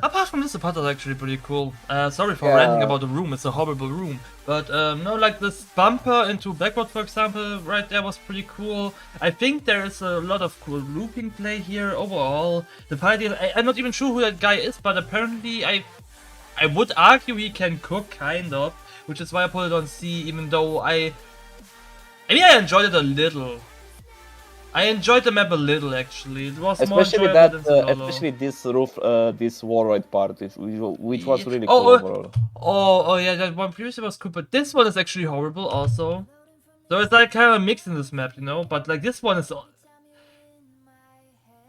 Apart from this, the part is actually pretty cool. Sorry for Yeah. ranting about the room, it's a horrible room. But no, like this bumper into backward, for example, right there was pretty cool. I think there is a lot of cool looping play here overall. The party, I'm not even sure who that guy is, but apparently I would argue he can cook, kind of. Which is why I put it on C, even though I mean, I enjoyed it a little. I enjoyed the map a little, actually. It was Especially more that, enjoyable than Zullolo. especially this this wallride part, which was really Oh, cool overall. Oh, yeah, that one previously was cool, but this one is actually horrible also. So it's like kind of a mix in this map, you know? But like this one is...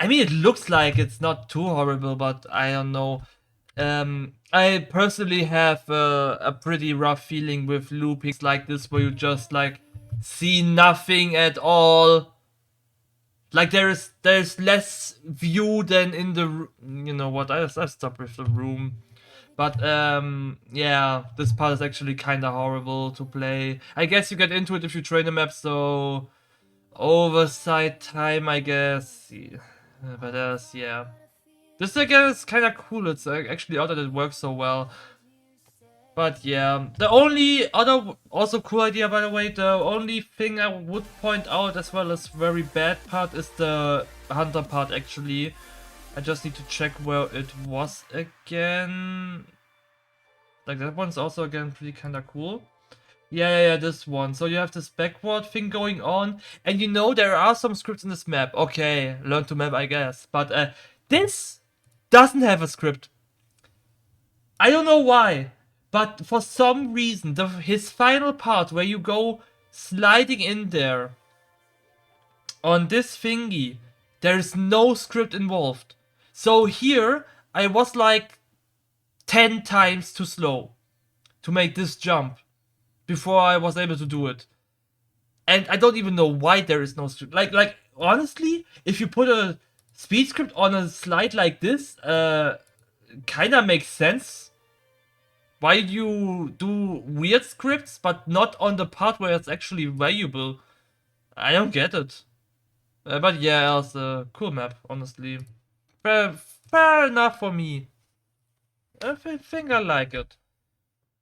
I mean, it looks like it's not too horrible, but I don't know. I personally have a pretty rough feeling with loopings like this, where you just like see nothing at all. Like there's less view than in the, you know what, I stopped with the room. But yeah, this part is actually kind of horrible to play. I guess you get into it if you train the map, so oversight time, I guess. Yeah. But yeah, this again is kind of cool. It's actually odd that it works so well. But yeah, the only other also cool idea, by the way, the only thing I would point out as well as very bad part is the hunter part, actually. I just need to check where it was again. Like that one's also again pretty kind of cool. Yeah, this one. So you have this backward thing going on, and you know there are some scripts in this map. Okay, learn to map, I guess. But this doesn't have a script. I don't know why, but for some reason, his final part where you go sliding in there on this thingy, there is no script involved. So here, I was like 10 times too slow to make this jump before I was able to do it. And I don't even know why there is no script. Like honestly, if you put a speed script on a slide like this, kinda makes sense. Why you do weird scripts, but not on the part where it's actually valuable? I don't get it. But yeah, it's a cool map, honestly. Fair enough for me. I think I like it.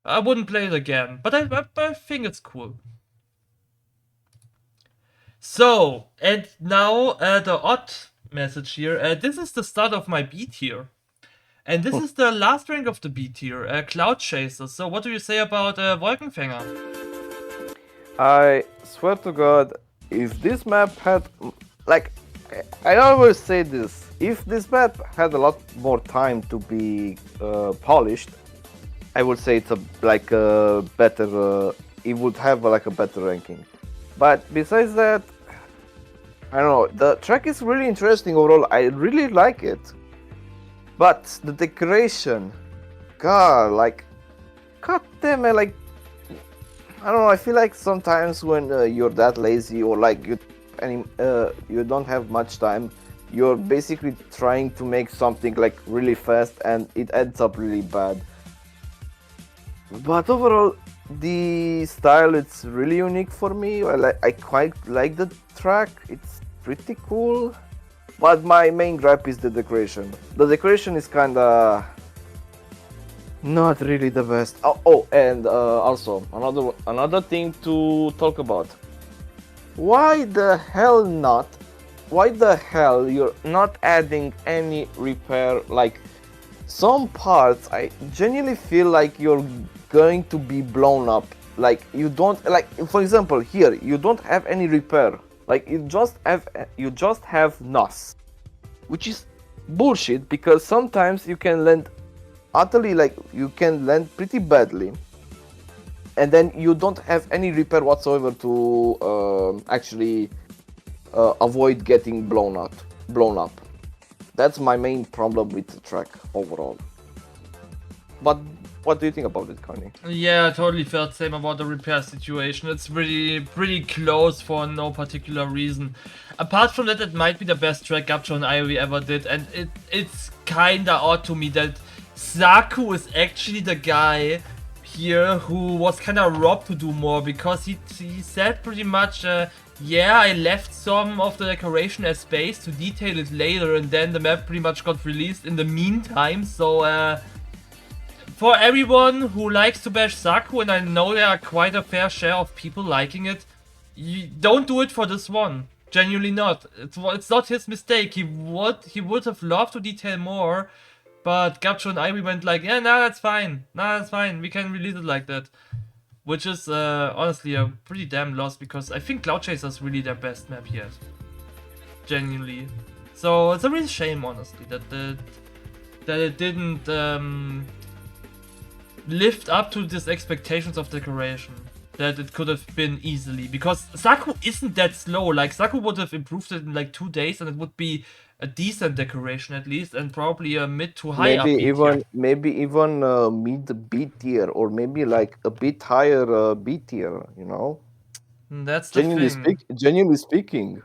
I wouldn't play it again, but I think it's cool. So, and now the odd message here. This is the start of my B tier. And this is the last rank of the B tier, CloudChaser. So what do you say about Wolkenfänger? I swear to God, if this map had, like, I always say this, if this map had a lot more time to be polished, I would say it's a better, it would have like a better ranking. But besides that, I don't know, the track is really interesting overall, I really like it. But the decoration, God, like, god damn it, like, I don't know, I feel like sometimes when you're that lazy or like you don't have much time, you're basically trying to make something like really fast and it ends up really bad. But overall, the style, it's really unique for me. I quite like the track, it's pretty cool. But my main gripe is the decoration. The decoration is kinda not really the best. And also another thing to talk about. Why the hell not? Why the hell you're not adding any repair? Like some parts, I genuinely feel like you're going to be blown up Like you don't like, for example, here you don't have any repair. Like you just have NOS, which is bullshit because sometimes you can land utterly, like you can land pretty badly, and then you don't have any repair whatsoever to actually avoid getting blown up. That's my main problem with the track overall. But what do you think about it, Connie? Yeah, I totally felt same about the repair situation. It's pretty close for no particular reason. Apart from that, it might be the best track Gabcho and Aywy ever did, and it's kinda odd to me that Saku is actually the guy here who was kinda robbed to do more, because he said pretty much, yeah, I left some of the decoration as space to detail it later, and then the map pretty much got released in the meantime, so for everyone who likes to bash Saku, and I know there are quite a fair share of people liking it, you don't do it for this one. Genuinely not. It's not his mistake. He would have loved to detail more, but Gabcho and Aywy went like, yeah, nah, that's fine. Nah, that's fine. We can release it like that. Which is honestly a pretty damn loss, because I think CloudChaser is really their best map yet. Genuinely. So it's a real shame, honestly, that it didn't lived up to these expectations of decoration that it could have been easily, because Saku isn't that slow. Like, Saku would have improved it in like 2 days and it would be a decent decoration at least, and probably a mid to high up tier. Maybe even mid B tier, or maybe like a bit higher B tier, you know. That's the thing. Genuinely speaking,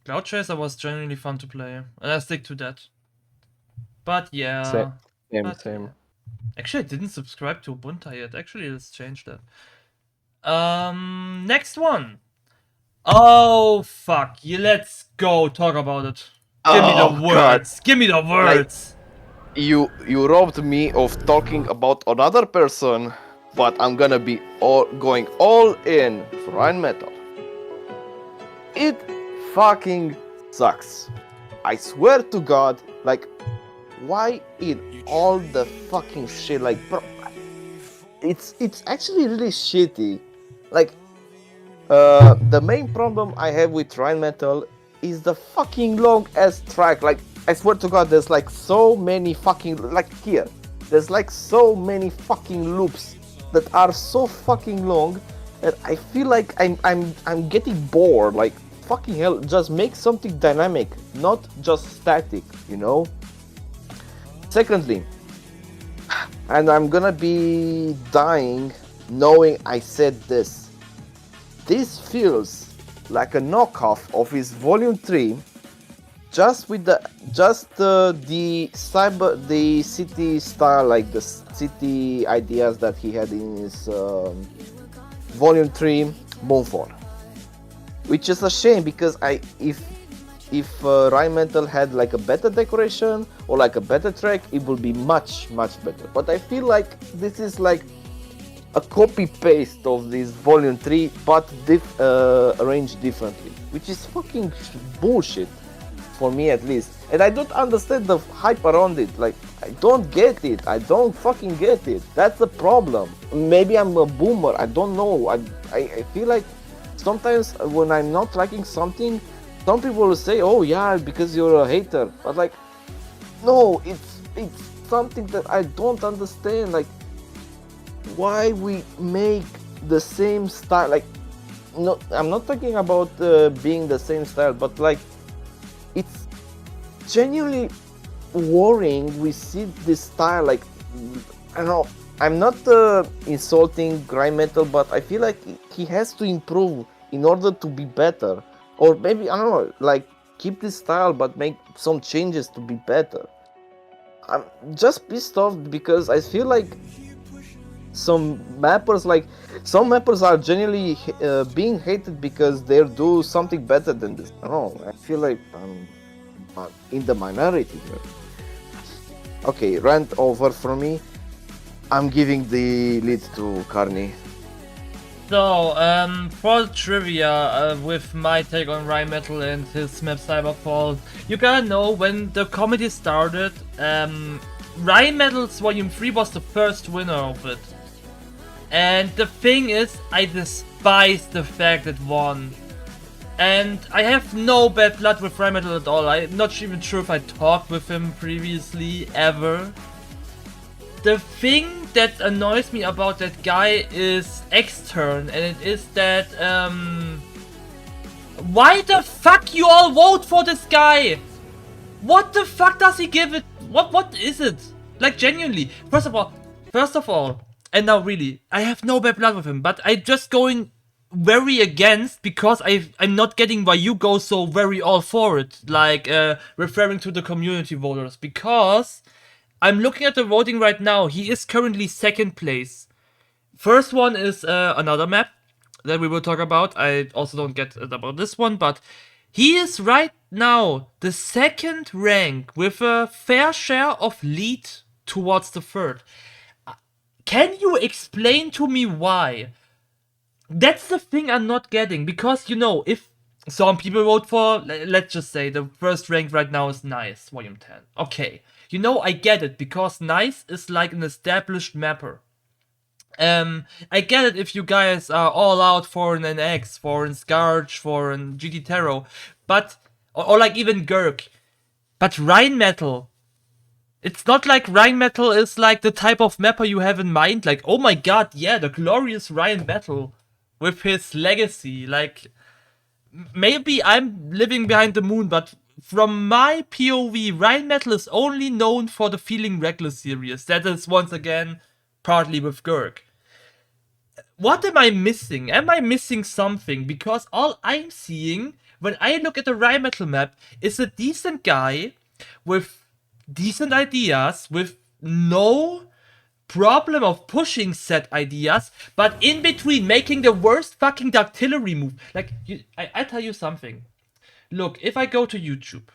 CloudChaser was genuinely fun to play, and I stick to that. But yeah, same. Yeah. Actually, I didn't subscribe to Ubuntu yet. Actually, let's change that. Next one. Oh fuck! Let's go talk about it. Give me the words. God. Give me the words. Like, you robbed me of talking about another person, but I'm gonna be going all in for Rheinmetall. It fucking sucks. I swear to God, like, why eat all the fucking shit? Like, bro, it's actually really shitty. Like, the main problem I have with Rheinmetall is the fucking long ass track. Like, I swear to God, there's like so many fucking, like here, there's like so many fucking loops that are so fucking long that I feel like I'm getting bored. Like, fucking hell, just make something dynamic, not just static, you know? Secondly, and I'm gonna be dying knowing I said this, this feels like a knockoff of his Volume 3, just with the city style, like the city ideas that he had in his Volume 3 Moonfall, which is a shame, because if Rheinmetall had like a better decoration or like a better track, it would be much better. But I feel like this is like a copy paste of this Volume 3, but arranged differently, which is fucking bullshit for me at least. And I don't understand the hype around it. Like, I don't get it. I don't fucking get it. That's the problem. Maybe I'm a boomer. I don't know. I feel like sometimes when I'm not liking something, some people will say, oh yeah, because you're a hater. But like, no, it's something that I don't understand. Like, why we make the same style? Like, no, I'm not talking about being the same style, but like, it's genuinely worrying. We see this style, like, I don't know, I'm not insulting Rheinmetall, but I feel like he has to improve in order to be better. Or maybe, I don't know, like, keep this style but make some changes to be better. I'm just pissed off because I feel like some mappers are genuinely being hated because they do something better than this. I don't know, I feel like I'm in the minority here. Okay, rant over for me. I'm giving the lead to Carney. So, for trivia, with my take on Rheinmetall and his map Cyberfall, you gotta know, when the comedy started, Rheinmetall's Volume 3 was the first winner of it. And the thing is, I despise the fact it won. And I have no bad blood with Rheinmetall at all. I'm not even sure if I talked with him previously, ever. The thing that annoys me about that guy is extern, and it is that, why the fuck you all vote for this guy? What the fuck does he give it? What is it? Like, genuinely. First of all, and now really, I have no bad blood with him, but I'm just going very against because I'm not getting why you go so very all for it, like referring to the community voters, because I'm looking at the voting right now. He is currently 2nd place. First one is another map that we will talk about. I also don't get it about this one, but he is right now the 2nd rank with a fair share of lead towards the 3rd. Can you explain to me why? That's the thing I'm not getting, because, you know, if some people vote for, let's just say, the 1st rank right now is Nice, Volume 10. Okay, you know, I get it, because Nice is like an established mapper. I get it if you guys are all out for an NX, for an Scourge, for an GT Taro, but, or like even Gurk. But Rheinmetall, it's not like Rheinmetall is like the type of mapper you have in mind, like, oh my god, yeah, the glorious Rheinmetall with his legacy. Like, maybe I'm living behind the moon, but from my POV, Rheinmetall is only known for the Feeling Reckless series. That is, once again, partly with Gurk. What am I missing? Am I missing something? Because all I'm seeing when I look at the Rheinmetall map is a decent guy with decent ideas, with no problem of pushing set ideas, but in between making the worst fucking dactylery move. Like, I tell you something. Look, if I go to YouTube,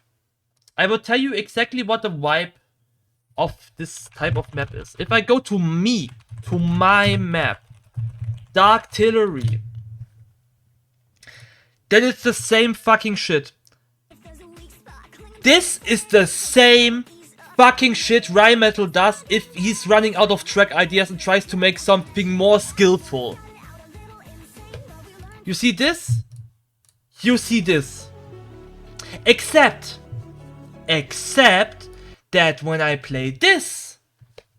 I will tell you exactly what the vibe of this type of map is. If I go to my map, dactylery, then it's the same fucking shit. This is the same fucking shit Rheinmetall does if he's running out of track ideas and tries to make something more skillful. You see this? You see this. Except that when I play this,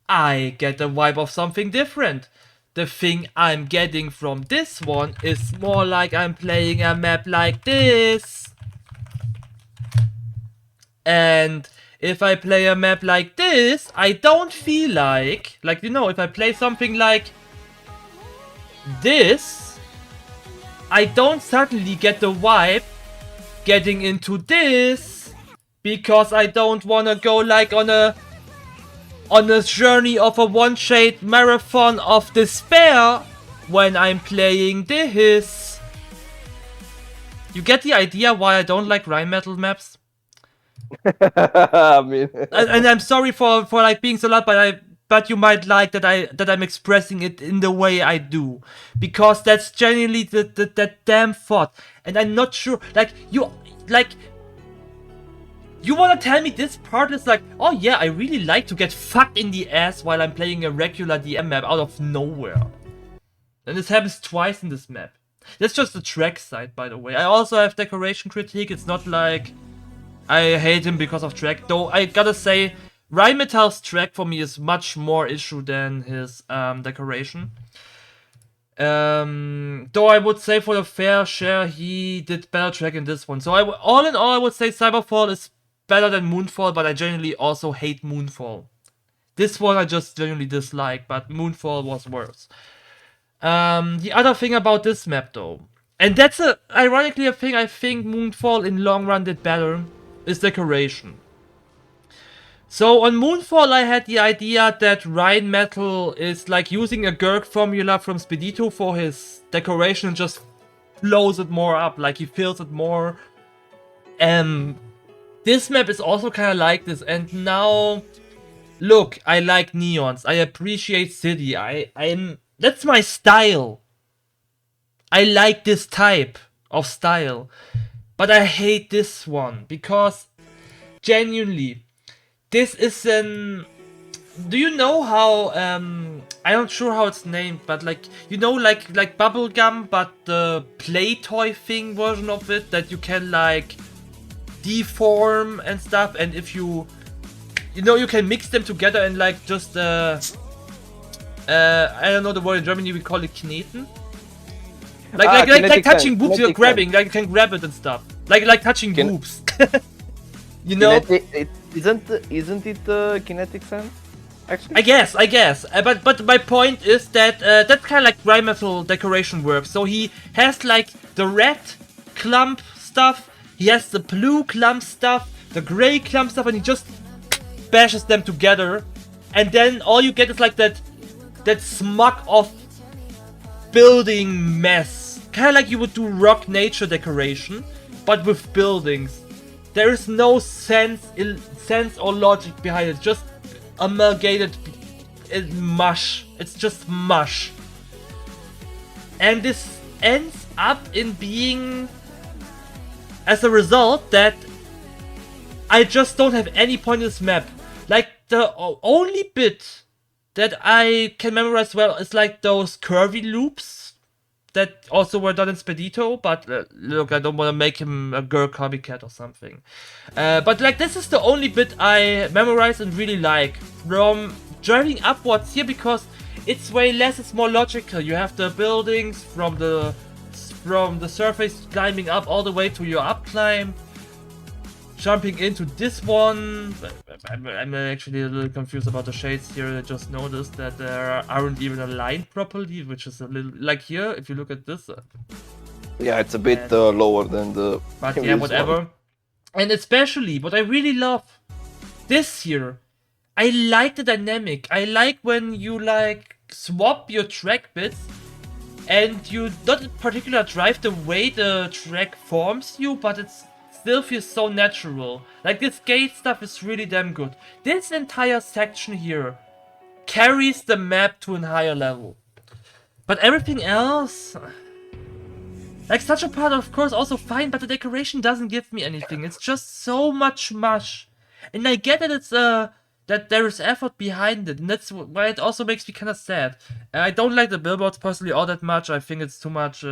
I get a vibe of something different. The thing I'm getting from this one is more like I'm playing a map like this. And if I play a map like this, I don't feel like, you know, if I play something like this, I don't suddenly get the vibe getting into this, because I don't want to go like on a journey of a one-shade marathon of despair when I'm playing this. You get the idea why I don't like Rheinmetall maps? I mean, and I'm sorry for like being so loud, but you might like that I'm expressing it in the way I do, because that's genuinely that damn thought, and I'm not sure. You wanna tell me this part is like, oh yeah, I really like to get fucked in the ass while I'm playing a regular DM map out of nowhere. And this happens twice in this map. That's just the track side, by the way. I also have decoration critique. It's not like I hate him because of track, though I gotta say, Rheinmetall's track for me is much more issue than his decoration. Though I would say for the fair share, he did better track in this one. So all in all, I would say Cyberfall is better than Moonfall, but I genuinely also hate Moonfall. This one I just genuinely dislike, but Moonfall was worse. The other thing about this map, though, and that's ironically a thing I think Moonfall in long run did better, is decoration. So on Moonfall I had the idea that Rheinmetall is like using a Gurk formula from Spedito for his decoration and just blows it more up, like he fills it more. This map is also kind of like this, and now, look, I like neons, I appreciate city, that's my style. I like this type of style. But I hate this one, because genuinely, this is do you know how I'm not sure how it's named, but like you know like bubblegum, but the play toy thing version of it that you can like deform and stuff, and if you know you can mix them together and like just I don't know the word in Germany, we call it kneten. Like touching boobs, you're grabbing, like you can grab it and stuff. Like touching boobs. You know? Isn't it kinetic sense? Actually? I guess. But my point is that that's kind of like Rheinmetall decoration works. So he has like the red clump stuff, he has the blue clump stuff, the gray clump stuff, and he just bashes them together. And then all you get is like that smug of building mess. Kind of like you would do rock nature decoration, but with buildings. There is no sense or logic behind it. Just amalgamated mush. It's just mush. And this ends up in being, as a result, that I just don't have any point in this map. Like, the only bit that I can memorize well is like those curvy loops that also were done in Spedito, but look, I don't want to make him a girl copycat or something. But like, this is the only bit I memorize and really like. From driving upwards here, because it's way less, it's more logical. You have the buildings from the surface climbing up all the way to your up climb. Jumping into this one, I'm actually a little confused about the shades here. I just noticed that there aren't even aligned properly, which is a little like here. If you look at this, yeah, it's a bit lower than the. But yeah, whatever. One. And especially, what I really love this here, I like the dynamic. I like when you like swap your track bits, and you not in particular drive the way the track forms you, but it's still feels so natural. Like, this gate stuff is really damn good. This entire section here carries the map to a higher level. But everything else, like, such a part of course also fine, but the decoration doesn't give me anything. It's just so much mush. And I get that it's that there is effort behind it, and that's why it also makes me kind of sad. I don't like the billboards personally all that much. I think it's too much.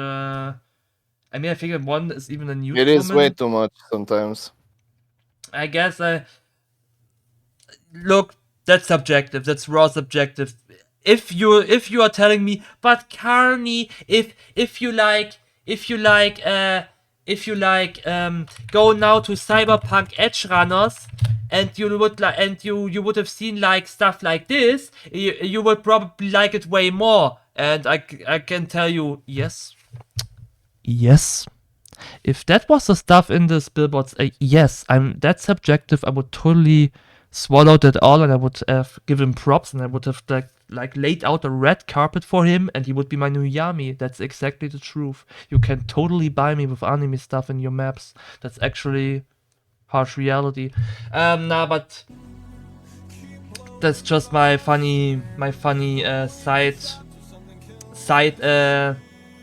I mean, I think one is even a nude It is woman. way too much sometimes. I guess look, that's subjective. That's raw subjective. If you are telling me, but Carney, if you like go now to Cyberpunk Edge Runners, and you would have seen like stuff like this, you would probably like it way more. And I can tell you, yes. If that was the stuff in this billboards, yes, that's subjective. I would totally swallow that all, and I would have given props, and I would have like laid out a red carpet for him, and he would be my new Yami. That's exactly the truth. You can totally buy me with anime stuff in your maps. That's actually harsh reality. But that's just my funny side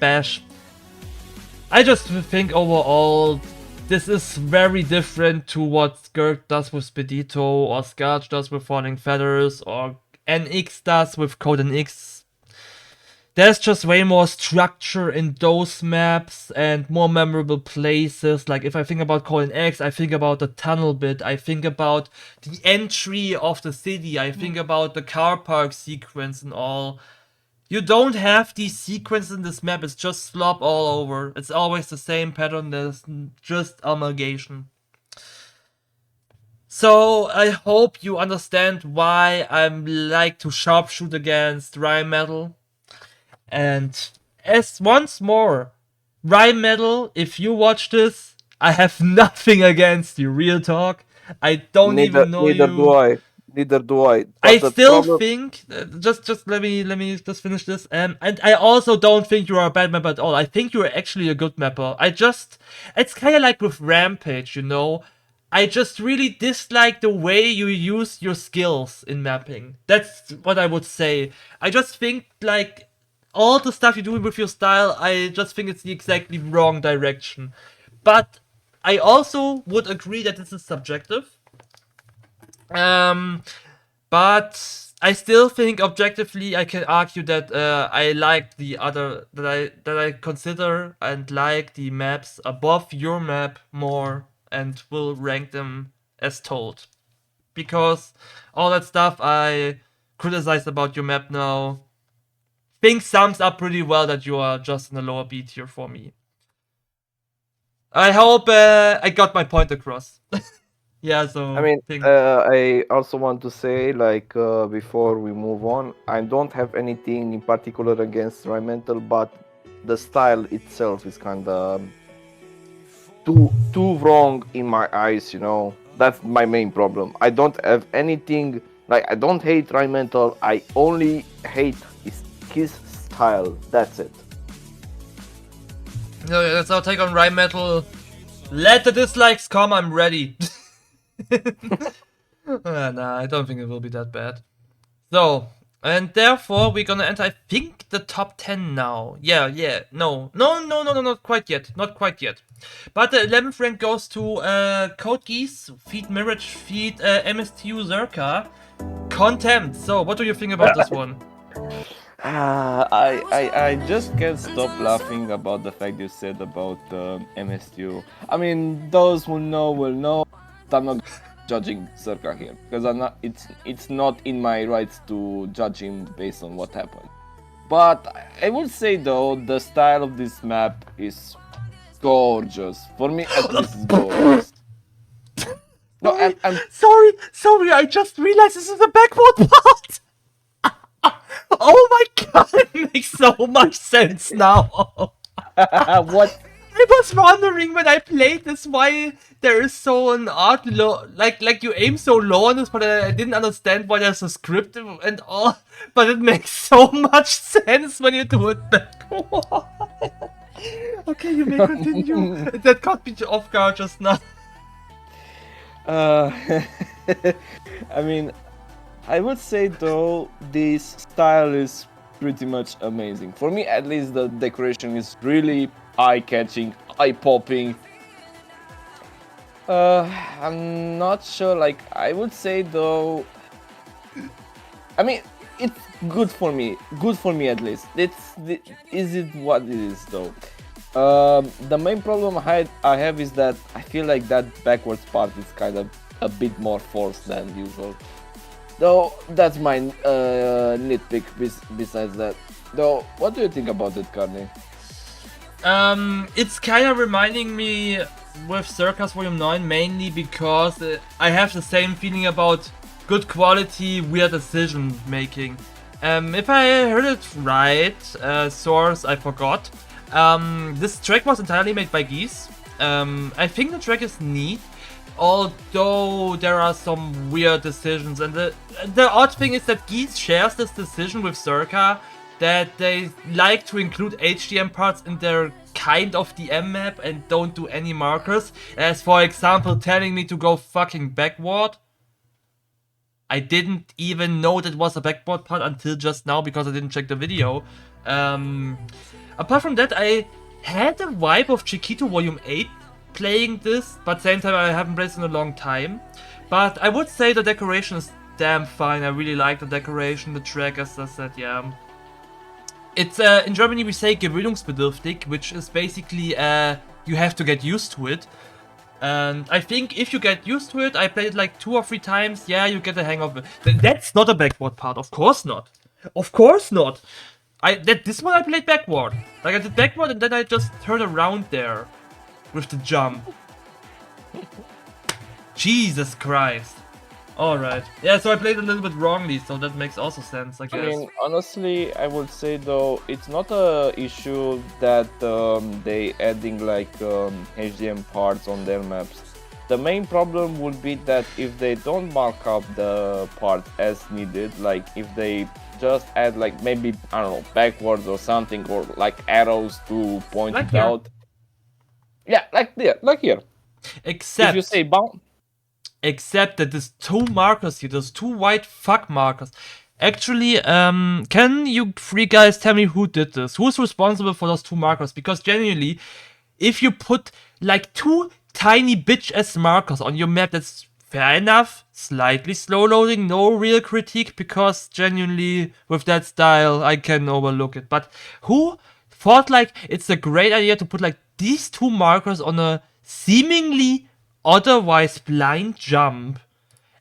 bash. I just think overall, this is very different to what Skirk does with Spedito, or Scarch does with Falling Feathers, or NX does with Code NX. There's just way more structure in those maps and more memorable places. Like, if I think about Code NX, I think about the tunnel bit, I think about the entry of the city, I think about the car park sequence and all. You don't have these sequences in this map, it's just slop all over. It's always the same pattern, there's just amalgamation. So, I hope you understand why I'm like to sharpshoot against Rheinmetall. And as once more, Rheinmetall, if you watch this, I have nothing against you, real talk. I don't even know you. Neither do I. I still think, just let me just finish this. And I also don't think you are a bad mapper at all. I think you are actually a good mapper. It's kind of like with Rampage, you know. I just really dislike the way you use your skills in mapping. That's what I would say. I just think like all the stuff you do with your style, I just think it's the exactly wrong direction. But I also would agree that this is subjective. But I still think objectively I can argue that I like the other that I consider and like the maps above your map more and will rank them as told. Because all that stuff I criticized about your map now think sums up pretty well that you are just in a lower B tier for me. I hope I got my point across. Yeah, so I mean, think I also want to say, like, before we move on, I don't have anything in particular against Rheinmetall, but the style itself is kind of too wrong in my eyes. You know, that's my main problem. I don't have anything like I don't hate Rheinmetall. I only hate his style. That's it. no, yeah, that's our take on Rheinmetall. Let the dislikes come, I'm ready. Nah, I don't think it will be that bad. So, and therefore we're gonna enter, I think, the top 10 now. Yeah, no, not quite yet, But the 11th rank goes to Code Geass, feed Mirage, feed MSTU Zerka, Contempt. So, what do you think about this one? I just can't stop laughing about the fact you said about MSU. I mean, those who know will know. I'm not judging Zerka here because I'm not. It's not in my rights to judge him based on what happened. But I would say though the style of this map is gorgeous. For me, at least, it's gorgeous. No, I'm Sorry, I just realized this is the backward part. Oh my god, it makes so much sense now. what? I was wondering when I played this why there is so an art low, like you aim so low on this, but I didn't understand why there's a script and all. But it makes so much sense when you do it backward. Okay, you may continue. That caught me off guard just now. I mean, I would say though this style is pretty much amazing. For me, at least, the decoration is really eye-catching, eye-popping. I'm not sure. Like, I would say though, I mean, it's good for me. Good for me at least. Is it what it is though? The main problem I have is that I feel like that backwards part is kind of a bit more forced than usual. Though that's my nitpick. Besides that, though, what do you think about it, Carney? It's kind of reminding me with Circus Volume 9 mainly because I have the same feeling about good quality, weird decision making. If I heard it right, source I forgot. This track was entirely made by Geass. I think the track is neat, although there are some weird decisions, and the odd thing is that Geass shares this decision with Zerka, that they like to include HDM parts in their kind of DM map and don't do any markers, as for example telling me to go fucking backward. I didn't even know that was a backward part until just now because I didn't check the video. Apart from that, I had a vibe of Chiquito Volume 8 playing this, but same time I haven't played it in a long time. But I would say the decoration is damn fine. I really like the decoration, the track, as I said, yeah. It's, in Germany we say gewöhnungsbedürftig, which is basically, you have to get used to it. And I think if you get used to it, I played it like 2 or 3 times, yeah, you get the hang of it. That's not a backward part, of course not. Of course not. This one I played backward. Like I did backward and then I just turned around there with the jump. Jesus Christ. Alright. Yeah, so I played a little bit wrongly, so that makes also sense, I guess. I mean, honestly, I would say though, it's not a issue that they adding like HDM parts on their maps. The main problem would be that if they don't mark up the parts as needed, like if they just add like maybe, I don't know, backwards or something, or like arrows to point like it here. out. Yeah, like there, like here. Except If you say bound. Except that there's 2 markers here, there's 2 white fuck markers. Actually, can you 3 guys tell me who did this? Who's responsible for those 2 markers? Because genuinely, if you put like 2 tiny bitch-ass markers on your map, that's fair enough, slightly slow loading, no real critique, because genuinely with that style I can overlook it. But who thought like it's a great idea to put like these two markers on a seemingly otherwise blind jump,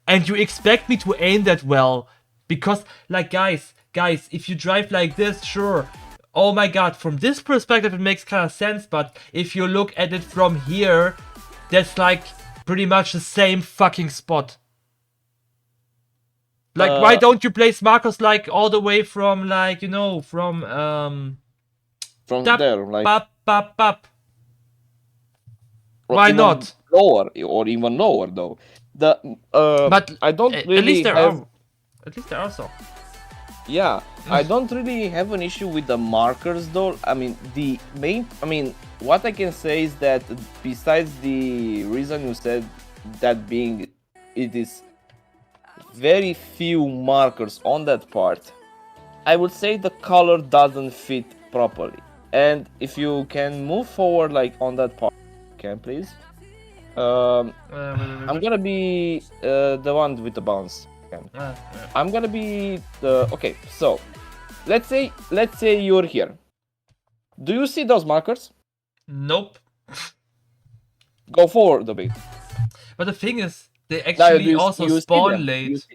and you expect me to aim that well? Because like guys, if you drive like this, sure, oh my god, from this perspective it makes kind of sense, but if you look at it from here, that's like pretty much the same fucking spot. Like, why don't you place markers like all the way from like, you know, from there, like up. or Why even not? lower or even lower though. But I don't at really least there have. are. At least there are some. Yeah, I don't really have an issue with the markers though. I mean, what I can say is that besides the reason you said, that being it is very few markers on that part, I would say the color doesn't fit properly. And if you can move forward like on that part, can please? I'm gonna be the one with the bounce. I'm gonna be the okay. So let's say you're here. Do you see those markers? Nope. Go forward a bit. But the thing is, they Now, actually also see spawn them? late.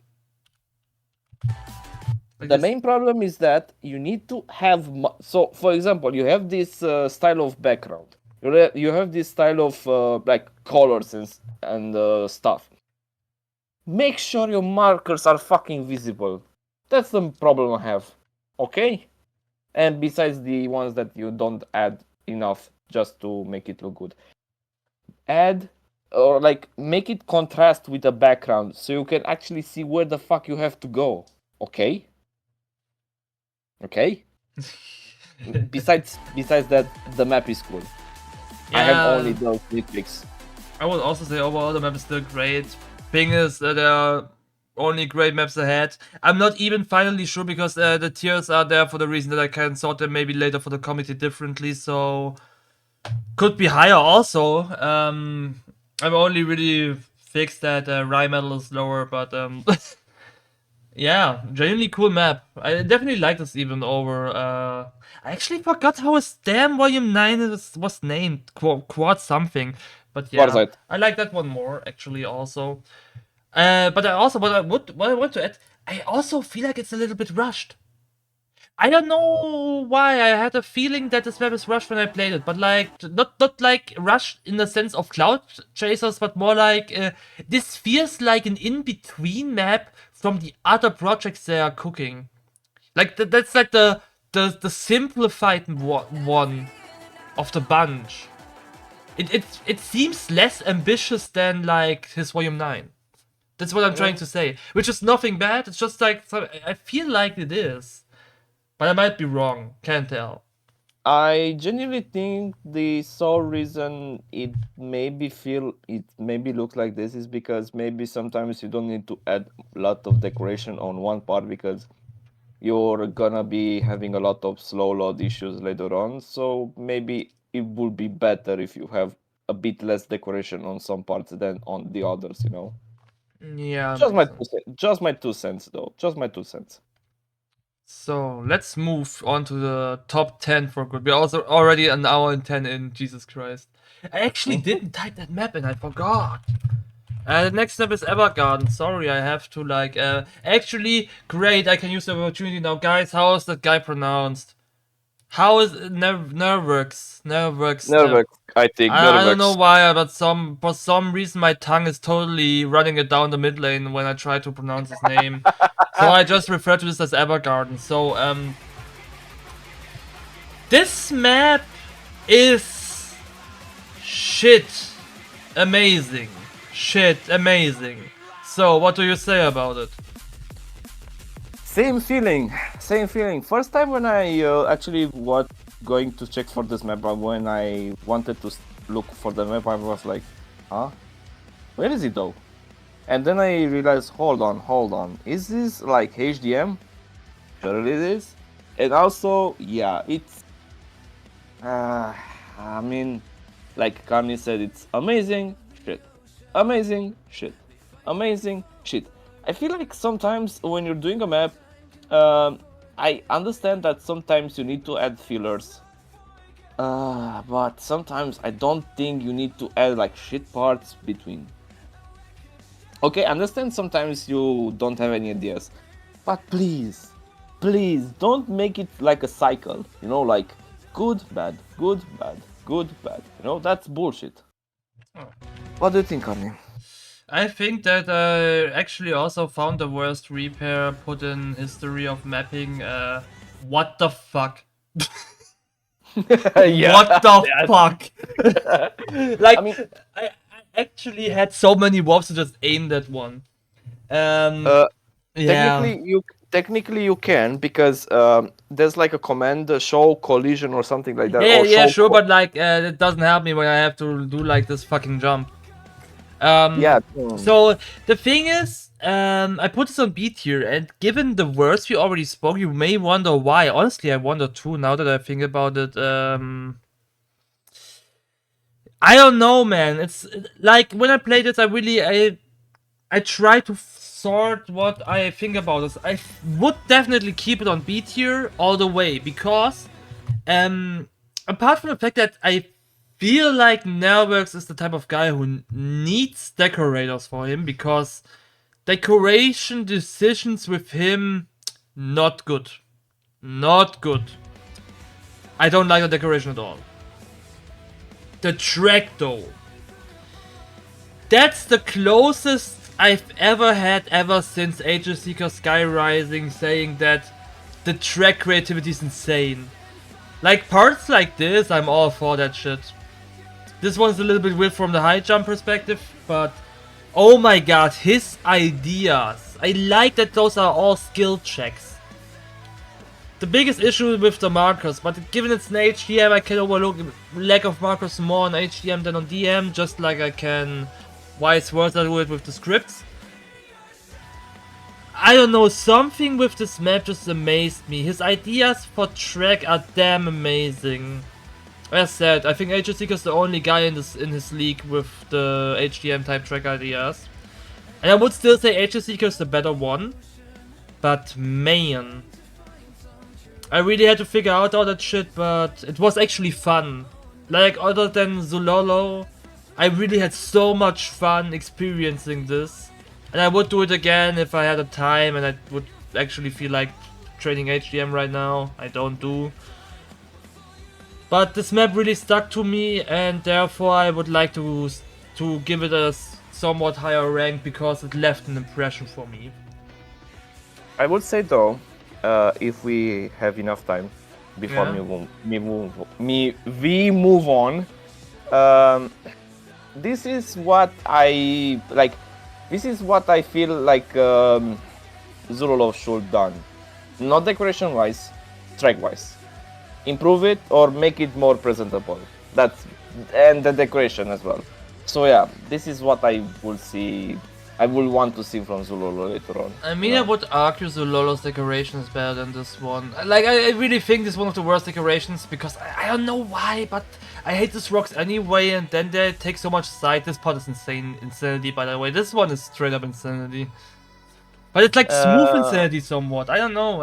Like The this. main problem is that you need to have so for example you have this style of background, you have this style of like colors and stuff. Make sure your markers are fucking visible. That's the problem I have. Okay? And besides the ones that you don't add enough just to make it look good, add or like make it contrast with the background so you can actually see where the fuck you have to go. Okay? Okay? Besides that, the map is cool. I have only those nitpicks. I would also say overall the map is still great. Thing is, there are only great maps ahead. I'm not even finally sure because the tiers are there for the reason that I can sort them maybe later for the committee differently, so could be higher also. I'm only really fixed that Rheinmetall is lower, but yeah, genuinely cool map. I definitely like this even over. I actually forgot how his damn Volume 9 was named. Quad something. But yeah, Warzite. I like that one more actually also. But I also what I want to add, I also feel like it's a little bit rushed. I don't know why I had a feeling that this map is rushed when I played it, but like not like rushed in the sense of CloudChasers, but more like this feels like an in-between map from the other projects they are cooking. Like that's like the simplified one of the bunch. It seems less ambitious than like his Volume 9. That's what I'm trying to say. Which is nothing bad, it's just like I feel like it is. But I might be wrong. Can't tell. I genuinely think the sole reason it maybe looks like this is because maybe sometimes you don't need to add a lot of decoration on one part because you're gonna be having a lot of slow load issues later on. So maybe it would be better if you have a bit less decoration on some parts than on the others, you know? Yeah, Just my 2 cents though. Just my 2 cents. So let's move on to the top 10 for good. We're also already an hour and 10 in. Jesus Christ. I actually didn't type that map and I forgot. The next map is Evergarden. Sorry, I have to like. Actually, great. I can use the opportunity now, guys. How is that guy pronounced? How is Nervex? Nervex, I think. I don't know Nervex. why, but for some reason my tongue is totally running it down the mid lane when I try to pronounce his name. So I just refer to this as Evergarden. So this map is shit amazing. Shit amazing. So what do you say about it? Same feeling. First time when I actually was going to check for this map, when I wanted to look for the map, I was like, huh? Where is it though? And then I realized, hold on. Is this like HDM? Surely it is. And also, yeah, it's... I mean, like Kanye said, it's amazing shit. Amazing shit. amazing shit. I feel like sometimes when you're doing a map, I understand that sometimes you need to add fillers. But sometimes I don't think you need to add like shit parts between. Okay, I understand sometimes you don't have any ideas, but please don't make it like a cycle, you know, like good, bad, good, bad, good, bad. You know, that's bullshit. What do you think, Arnie? I think that I actually also found the worst repair put in history of mapping. What the fuck? Yeah. What the Yeah. fuck? Like, I mean, I actually had so many warps to just aim that one. Yeah. Technically you can, because there's like a command, show collision or something like that. Yeah, or yeah, show sure, but like, it doesn't help me when I have to do like this fucking jump. yeah. So the thing is, I put this on B tier, and given the words we already spoke, you may wonder why. Honestly, I wonder too. Now that I think about it, I don't know, man. It's like when I play this, I try to sort what I think about this. I would definitely keep it on B tier all the way, because apart from the fact that I feel like Nelworks is the type of guy who needs decorators for him, because decoration decisions with him, not good. Not good. I don't like the decoration at all. The track though. That's the closest I've ever had ever since AgeZ Seeker Sky Rising, saying that the track creativity is insane. Like parts like this, I'm all for that shit. This one's a little bit weird from the high jump perspective, but oh my god, his ideas. I like that those are all skill checks. The biggest issue with the markers, but given it's an HDM, I can overlook lack of markers more on HDM than on DM, just like I can vice versa do it with the scripts. I don't know, something with this map just amazed me. His ideas for track are damn amazing. As said, I think AgeZ Seeker is the only guy in his league with the HDM type track ideas. And I would still say AgeZ Seeker is the better one. But man, I really had to figure out all that shit, but it was actually fun. Like, other than Zullolo, I really had so much fun experiencing this. And I would do it again if I had the time and I would actually feel like training HDM right now. I don't do. But this map really stuck to me, and therefore I would like to give it a somewhat higher rank because it left an impression for me. I would say though, if we have enough time before we move on, this is what I like. This is what I feel like Zullolo should done. Not decoration wise, track wise. Improve it or make it more presentable. And the decoration as well. So yeah, this is what I will see. I will want to see from Zullolo later on. I mean, I would argue Zullolo's decoration is better than this one. Like, I really think this is one of the worst decorations because I don't know why, but I hate these rocks anyway, and then they take so much side. This part is insanity, by the way. This one is straight up insanity. But it's like smooth insanity somewhat. I don't know.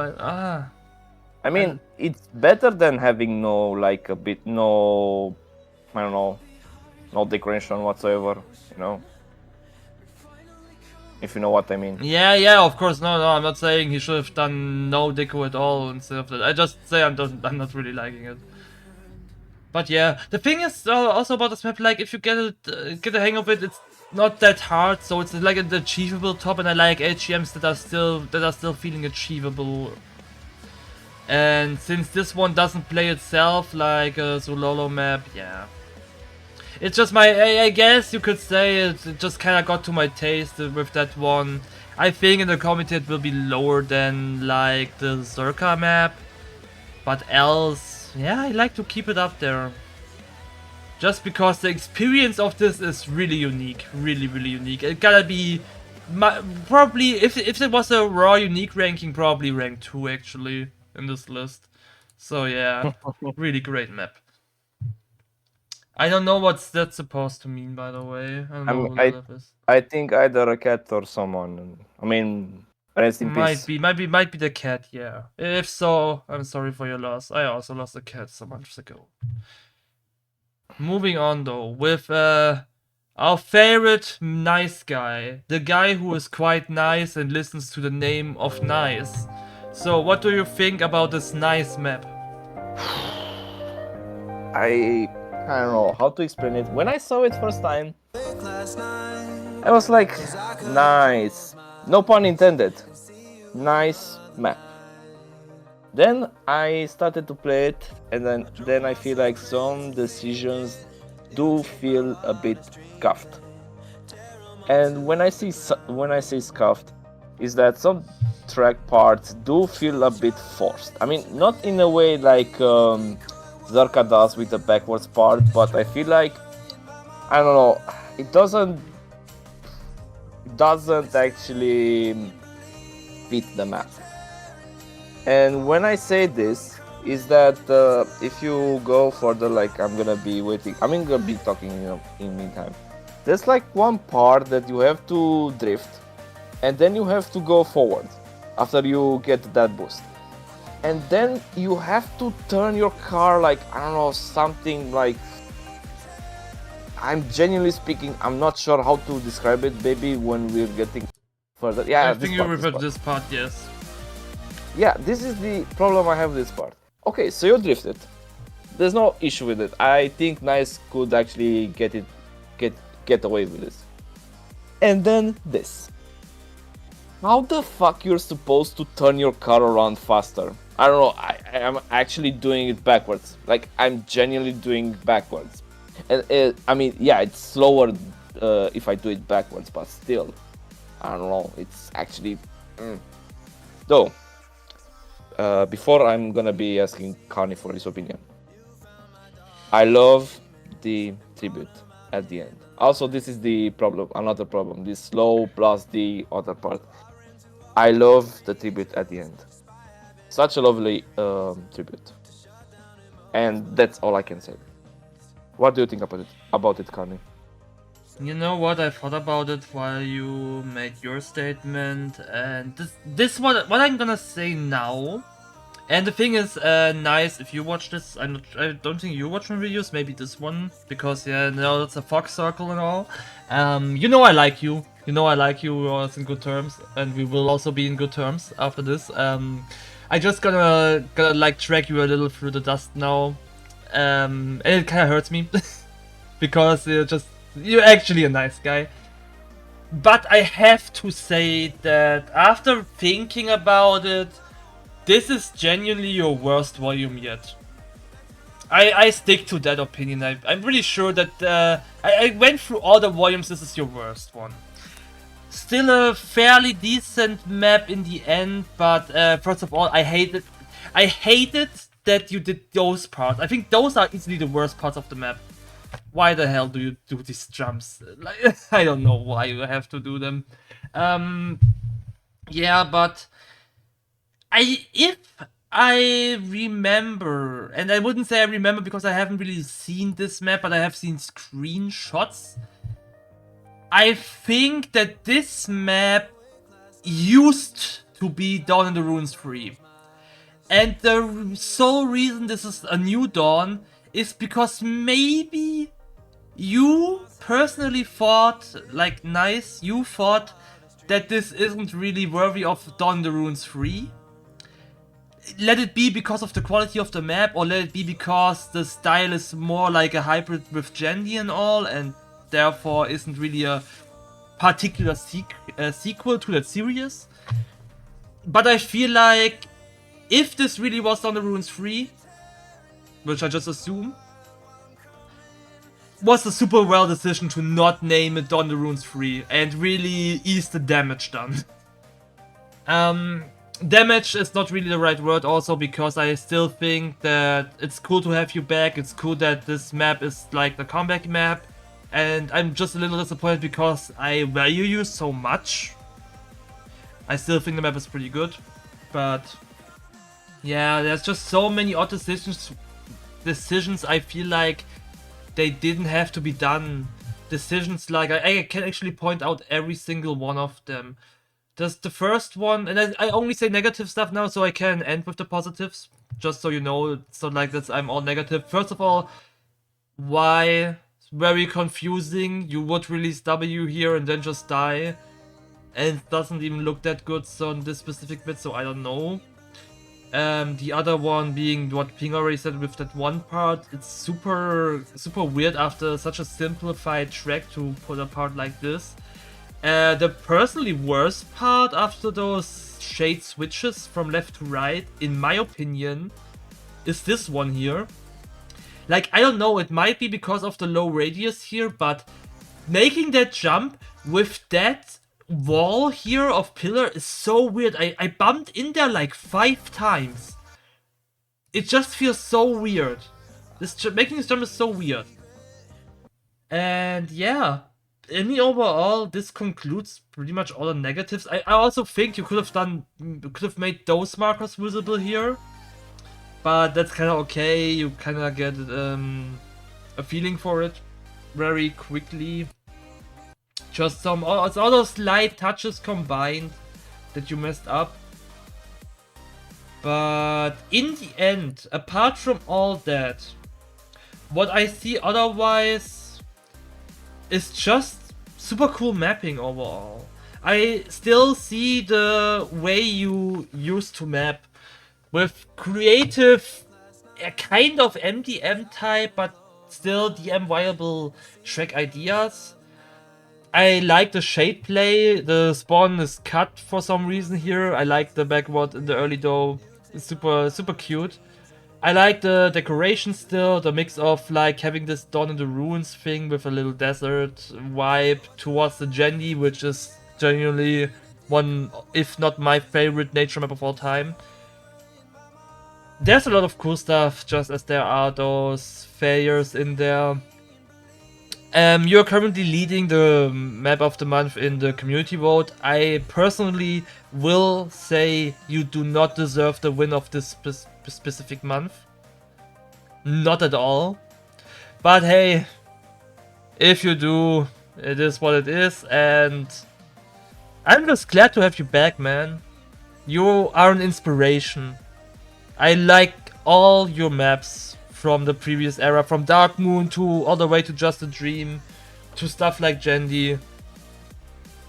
I mean, it's better than having no decoration whatsoever, you know? If you know what I mean. Yeah, of course. No, I'm not saying he should have done no deco at all instead of that. I just say I'm not really liking it. But yeah, the thing is also about this map, like if you get the hang of it, it's not that hard. So it's like an achievable top, and I like HGMs that are still feeling achievable. And since this one doesn't play itself like a Zullolo map, yeah. It's just I guess you could say it just kind of got to my taste with that one. I think in the committee it will be lower than like the Zerka map. But else, yeah, I like to keep it up there. Just because the experience of this is really unique. Really, really unique. It gotta be, probably, if it was a raw unique ranking, probably rank 2 actually in this list. So yeah, really great map. I don't know what's that supposed to mean, by the way. I don't know who that is. I think either a cat or someone. I mean, rest in peace. Might be the cat, yeah. If so, I'm sorry for your loss. I also lost a cat some months ago. Moving on though, with our favorite nice guy. The guy who is quite nice and listens to the name of Nice. So what do you think about this Nice map? I don't know how to explain it. When I saw it first time, I was like, nice. No pun intended. Nice map. Then I started to play it, and then I feel like some decisions do feel a bit scuffed. And when I say scuffed, is that some track parts do feel a bit forced. I mean, not in a way like Zerka does with the backwards part, but I feel like, I don't know, it doesn't actually fit the map. And when I say this, is that if you go further, like I'm gonna be talking in meantime. There's like one part that you have to drift, and then you have to go forward after you get that boost. And then you have to turn your car like, I don't know, something like, I'm genuinely speaking, I'm not sure how to describe it, maybe when we're getting further. Yeah, I think you refer to this part, yes. Yeah, this is the problem I have with this part. Okay, so you drifted. There's no issue with it. I think Nice could actually get away with this. And then this. How the fuck you're supposed to turn your car around faster? I don't know, I am actually doing it backwards. Like, I'm genuinely doing backwards. And I mean, yeah, it's slower if I do it backwards, but still, I don't know, it's actually... Though, before I'm gonna be asking Carney for his opinion, I love the tribute at the end. Also, this is the problem, another problem, this slow plus the other part. I love the tribute at the end. Such a lovely tribute. And that's all I can say. What do you think about it, Carney? You know what, I thought about it while you made your statement, and this what I'm gonna say now. And the thing is, Nice, if you watch this, I don't think you watch my videos, maybe this one, because yeah, no, it's a Fox circle and all. You know I like you. You know I like you, we're always in good terms, and we will also be in good terms after this. I just gonna like drag you a little through the dust now. And it kinda hurts me, because you're actually a nice guy. But I have to say that after thinking about it, this is genuinely your worst volume yet. I stick to that opinion. I'm pretty sure that I went through all the volumes, this is your worst one. Still a fairly decent map in the end, but first of all, I hated that you did those parts. I think those are easily the worst parts of the map. Why the hell do you do these jumps? Like, I don't know why you have to do them. Yeah, but if I remember, and I wouldn't say I remember because I haven't really seen this map, but I have seen screenshots. I think that this map used to be Dawn in the Ruins 3. And the sole reason this is a new Dawn is because maybe you personally thought, like Nice, you thought that this isn't really worthy of Dawn in the Ruins 3. Let it be because of the quality of the map, or let it be because the style is more like a hybrid with Jandy and all, and therefore isn't really a particular sequel to that series. But I feel like if this really was Dawn in the Ruins 3, which I just assume, was a super well decision to not name it Dawn in the Ruins 3 and really ease the damage done. Damage is not really the right word also, because I still think that it's cool to have you back, it's cool that this map is like the comeback map, and I'm just a little disappointed because I value you so much. I still think the map is pretty good, but yeah, there's just so many odd decisions I feel like they didn't have to be done. Decisions like I can actually point out every single one of them. Just the first one, and I only say negative stuff now, so I can end with the positives, just so you know. It's not like that I'm all negative. First of all, why? Very confusing. You would release W here and then just die, and it doesn't even look that good on this specific bit, so I don't know. The other one being what Ping already said with that one part. It's super weird after such a simplified track to put a part like this. The personally worst part after those shade switches from left to right, in my opinion, is this one here. Like, I don't know, it might be because of the low radius here, but making that jump with that wall here of pillar is so weird. I bumped in there like 5 times. It just feels so weird. Making this jump is so weird. And yeah, in the overall, this concludes pretty much all the negatives. I also think you could have made those markers visible here, but that's kind of okay. You kind of get a feeling for it very quickly. Just all those light touches combined that you messed up. But in the end, apart from all that, what I see otherwise is just super cool mapping overall. I still see the way you used to map with creative, kind of MDM type, but still DM viable track ideas. I like the shade play. The spawn is cut for some reason here. I like the backward in the early though. It's super cute. I like the decoration still, the mix of like having this Dawn in the Ruins thing with a little desert vibe towards the Gendy, which is genuinely one, if not my favorite nature map of all time. There's a lot of cool stuff, just as there are those failures in there. You're currently leading the map of the month in the community vote. I personally will say you do not deserve the win of this specific month. Not at all. But hey, if you do, it is what it is, and I'm just glad to have you back, man. You are an inspiration. I like all your maps from the previous era, from Dark Moon to all the way to Just a Dream, to stuff like Gendy.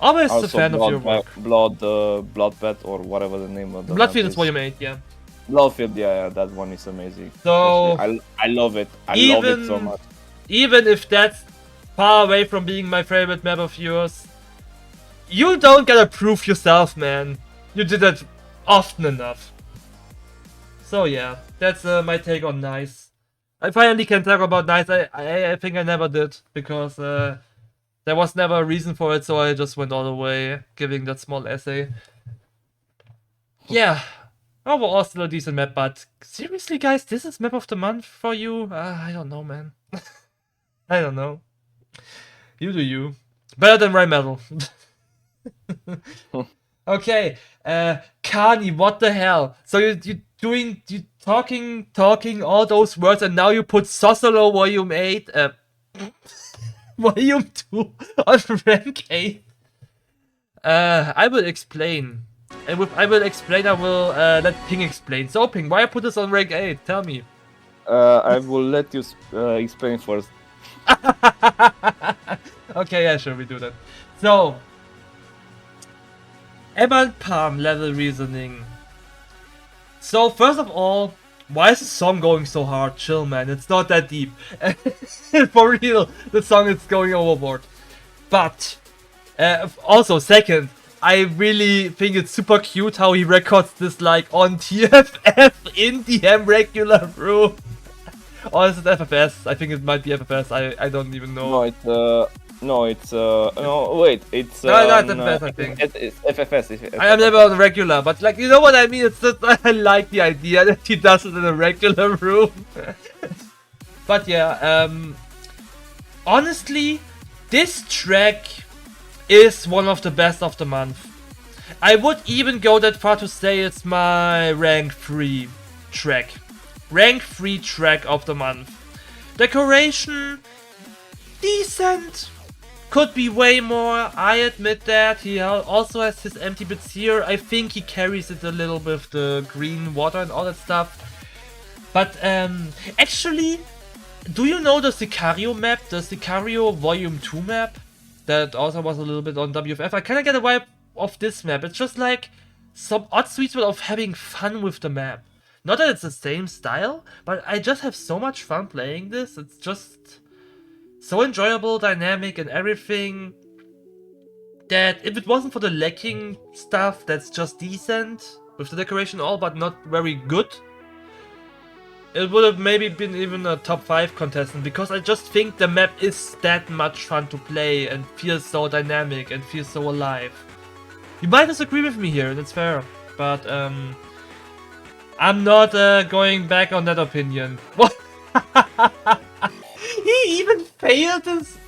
Always a fan of your work. Bloodbath or whatever the name of the Bloodfield is what you made, yeah. Bloodfield, yeah, that one is amazing. So I love it. I love it so much. Even if that's far away from being my favorite map of yours, you don't gotta prove yourself, man. You did that often enough. So yeah, that's my take on Nice. I finally can talk about Nice. I think I never did, because there was never a reason for it, so I just went all the way, giving that small essay. Yeah, overall still a decent map, but seriously guys, this is map of the month for you? I don't know, man. I don't know. You do you. Better than Rheinmetall. Okay, Kani, what the hell? So you talking all those words, and now you put Sosallow Volume 8, Volume 2 on rank 8. I will explain. And with I will explain, I will let Ping explain. So Ping, why I put this on rank 8? Tell me. I will let you explain first. Okay, yeah, sure, we do that. So, Emerald Palm level reasoning. So first of all, why is the song going so hard? Chill, man, it's not that deep. For real, the song is going overboard. But also, second, I really think it's super cute how he records this like on TFF in DM regular room. Or is it FFS? I think it might be FFS. I don't even know. No, it's wait, it's no, it's FFS, I think. It's FFS. I am never on regular, but like, you know what I mean? It's just, I like the idea that he does it in a regular room. But yeah, honestly, this track is one of the best of the month. I would even go that far to say it's my rank 3 track. Rank 3 track of the month. Decoration, decent. Could be way more, I admit that. He also has his empty bits here. I think he carries it a little with the green water and all that stuff. But actually, do you know the Sicario map? The Sicario Volume 2 map? That also was a little bit on WFF. I kinda get a vibe of this map. It's just like some odd sweet spot of having fun with the map. Not that it's the same style, but I just have so much fun playing this. It's just so enjoyable, dynamic, and everything, that if it wasn't for the lacking stuff that's just decent, with the decoration all but not very good, it would have maybe been even a top 5 contestant, because I just think the map is that much fun to play and feels so dynamic and feels so alive. You might disagree with me here, that's fair, but I'm not going back on that opinion. What? He even failed this.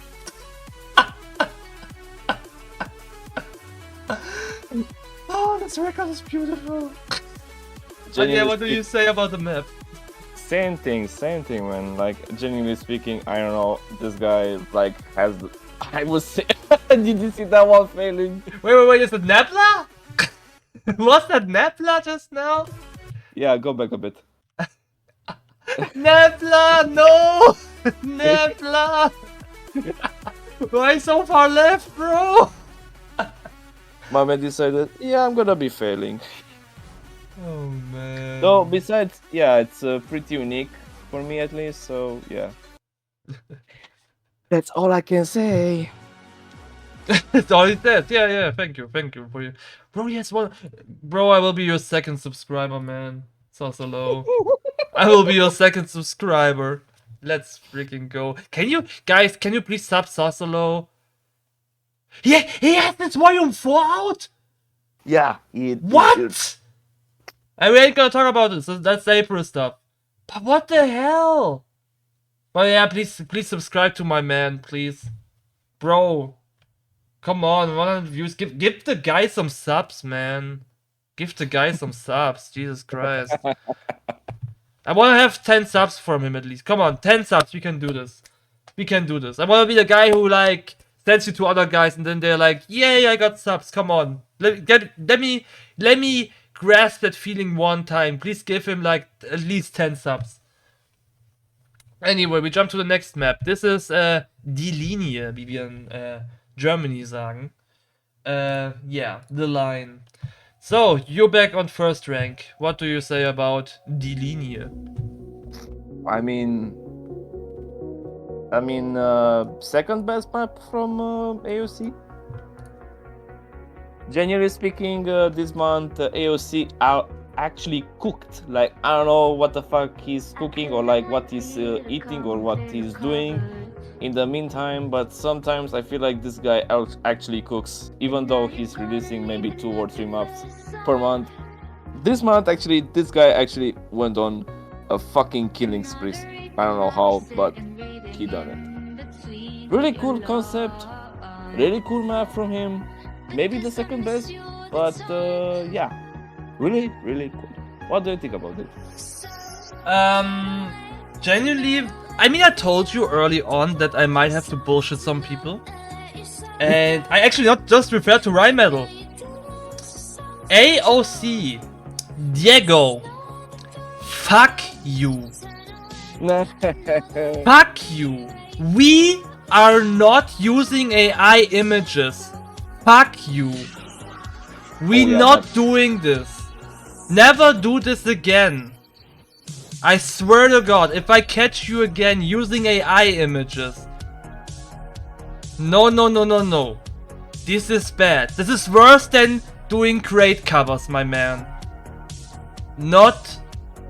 Oh, this record is beautiful. But yeah, what do you say about the map? Same thing, man. Like, genuinely speaking, I don't know. This guy, like, has. I was say. Did you see that one failing? Wait, is it Nebla? Was that Nebla just now? Yeah, go back a bit. Nebla, no! Nebla! Why so far left, bro? My man decided, yeah, I'm gonna be failing. Oh man. So, besides, yeah, it's pretty unique for me at least, so yeah. That's all I can say. It's all he said. Yeah, thank you for you. Bro, yes, one. Bro, I will be your second subscriber, man. Sosallow. I will be your second subscriber. Let's freaking go. Can you please sub Sosallow? Yeah, he has this volume 4 out? Yeah. What? And we ain't gonna talk about this. That's April stuff. But what the hell? But yeah, please subscribe to my man, please. Bro. Come on, 100 views. Give the guy some subs, man. Give the guy some subs. Jesus Christ. I want to have 10 subs from him at least. Come on, 10 subs. We can do this. We can do this. I want to be the guy who, like, sends you to other guys and then they're like, yay, I got subs. Come on. Let me grasp that feeling one time. Please give him, like, at least 10 subs. Anyway, we jump to the next map. This is Die Linie, wie wir in Germany sagen. Yeah, the line. So, you're back on first rank. What do you say about Die Linie? I mean, second best map from AOC. Generally speaking, this month AOC are actually cooked. Like, I don't know what the fuck he's cooking or like what he's eating or what he's doing in the meantime, but sometimes I feel like this guy actually cooks, even though he's releasing maybe 2 or 3 maps per month. This month, actually, this guy actually went on a fucking killing spree. I don't know how, but he done it. Really cool concept, really cool map from him. Maybe the second best, but yeah, really cool. What do you think about it? Genuinely, I mean, I told you early on that I might have to bullshit some people. And I actually not just refer to Rheinmetall. AOC, Diego, fuck you. Fuck you. We are not using AI images. Fuck you. We not doing this. Never do this again. I swear to God, if I catch you again using AI images. No. This is bad. This is worse than doing crate covers, my man. Not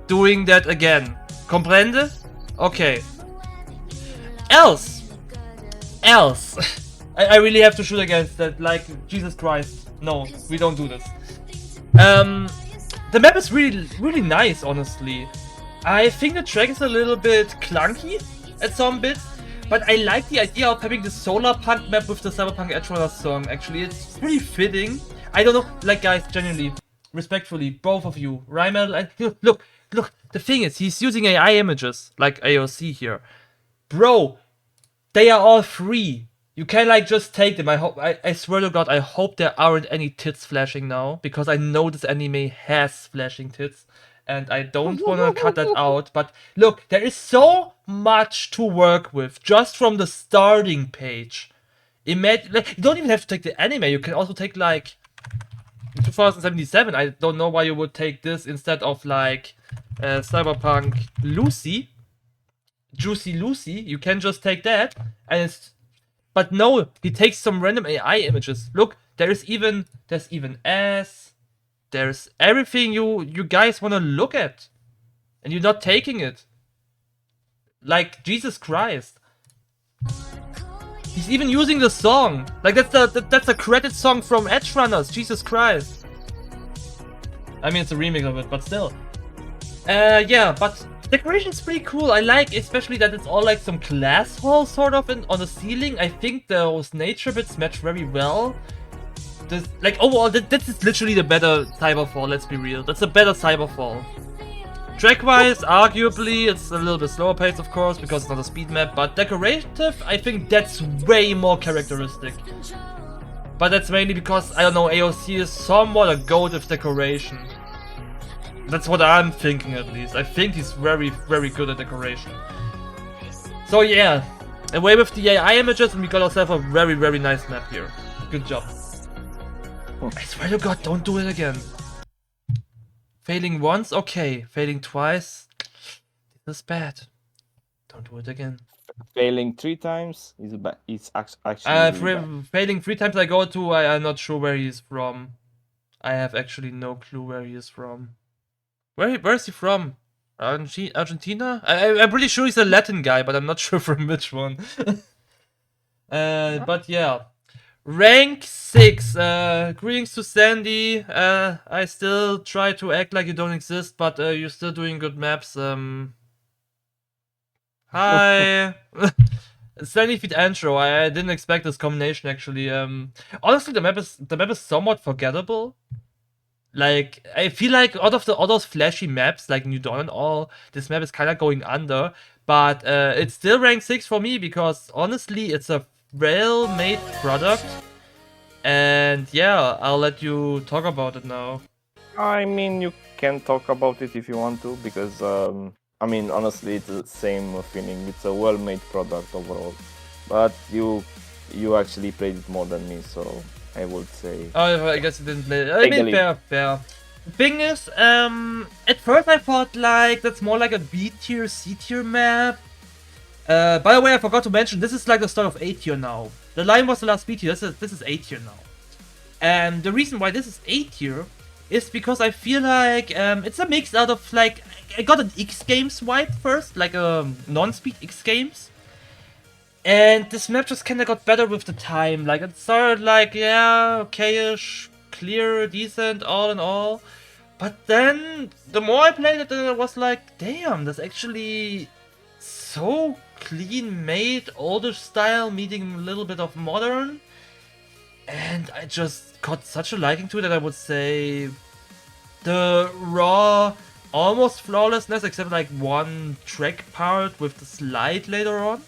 doing that again. Comprende? Okay. Else. I really have to shoot against that, like, Jesus Christ. No, we don't do this. The map is really nice, honestly. I think the track is a little bit clunky at some bits, but I like the idea of having the Cyberpunk map with the Cyberpunk Edgerunners song, actually. It's pretty fitting. I don't know, like, guys, genuinely, respectfully, both of you, Rheinmetall and... Look, the thing is, he's using AI images, like AOC here. bro, they are all free. You can like just take them. I swear to God, I hope there aren't any tits flashing now, because I know this anime has flashing tits, and I don't wanna cut that out. But look, there is so much to work with just from the starting page. Imagine, like, you don't even have to take the anime. You can also take like 2077. I don't know why you would take this instead of like Cyberpunk Lucy, Juicy Lucy. You can just take that, and it's. But no, he takes some random AI images. Look, there's even ass. There's everything you guys wanna look at, and you're not taking it. Like, Jesus Christ. He's even using the song. Like, that's the credit song from Edge Runners. Jesus Christ. I mean, it's a remix of it, but still. Yeah, but decoration's pretty cool. I like especially that it's all like some glass halls sort of on the ceiling. I think those nature bits match very well. This, like, overall, this is literally the better Cyberfall, let's be real. That's a better Cyberfall. Track-wise, arguably, it's a little bit slower paced, of course, because it's not a speed map, but decorative, I think that's way more characteristic. But that's mainly because, I don't know, AOC is somewhat a goat of decoration. That's what I'm thinking, at least. I think he's very, very good at decoration. So yeah, away with the AI images, and we got ourselves a very, very nice map here. Good job. I swear to God, don't do it again. Failing once, okay. Failing twice, this is bad. Don't do it again. Failing 3 times is actually really bad. Failing 3 times I go to, I'm not sure where he is from. I have actually no clue where he is from. Where is he from? Argentina? I'm pretty sure he's a Latin guy, but I'm not sure from which one. But yeah. Rank 6. Greetings to Sandy. I still try to act like you don't exist, but you're still doing good maps. Hi. Sandy feed intro. I didn't expect this combination actually. Honestly, the map is somewhat forgettable. Like, I feel like out of all those flashy maps, like New Dawn and all, this map is kind of going under. But it's still rank 6 for me, because honestly, it's a well-made product. And yeah, I'll let you talk about it now. I mean, you can talk about it if you want to, because, I mean, honestly, it's the same feeling. It's a well-made product overall. But you actually played it more than me, so I would say... Oh, I guess you didn't play it. I mean, fair. The thing is, at first I thought, like, that's more like a B tier, C tier map. By the way, I forgot to mention, this is like the start of A tier now. The line was the last B tier, this is A tier now. And the reason why this is A tier is because I feel like it's a mix out of, like, I got an X Games vibe first, like a non-speed X Games. And this map just kinda got better with the time. Like, it started like, yeah, okay-ish, clear, decent, all in all. But then, the more I played it, I was like, damn, that's actually so clean made, older style, meeting a little bit of modern. And I just got such a liking to it that I would say the raw, almost flawlessness, except like one track part with the slide later on.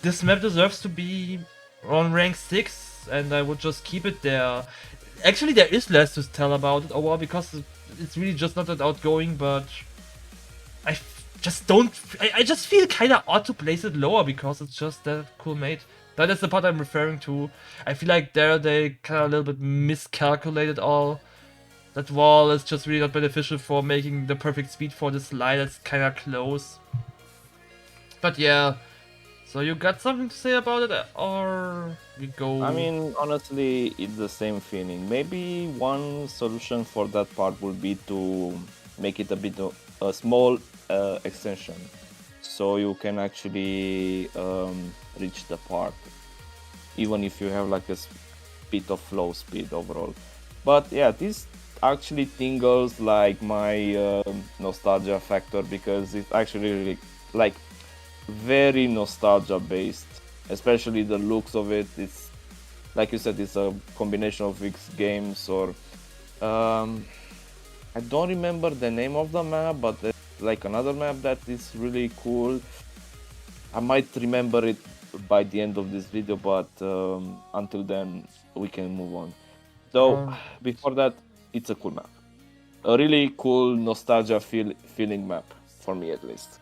This map deserves to be on rank 6, and I would just keep it there. Actually, there is less to tell about it overall, because it's really just not that outgoing, but I just feel kinda odd to place it lower, because it's just that cool made. That's the part I'm referring to. I feel like they kinda a little bit miscalculated all. That wall is just really not beneficial for making the perfect speed for this slide. That's kinda close. But yeah. So you got something to say about it, or we go... I mean, honestly, it's the same feeling. Maybe one solution for that part would be to make it a bit of a small extension, so you can actually reach the part, even if you have like a bit of flow speed overall. But yeah, this actually tingles like my nostalgia factor, because it's actually really, like, very nostalgia based, especially the looks of it. It's like you said, it's a combination of X games, or I don't remember the name of the map, but there's like another map that is really cool. I might remember it by the end of this video, but until then we can move on. So before that, it's a cool map. A really cool nostalgia feeling map, for me at least.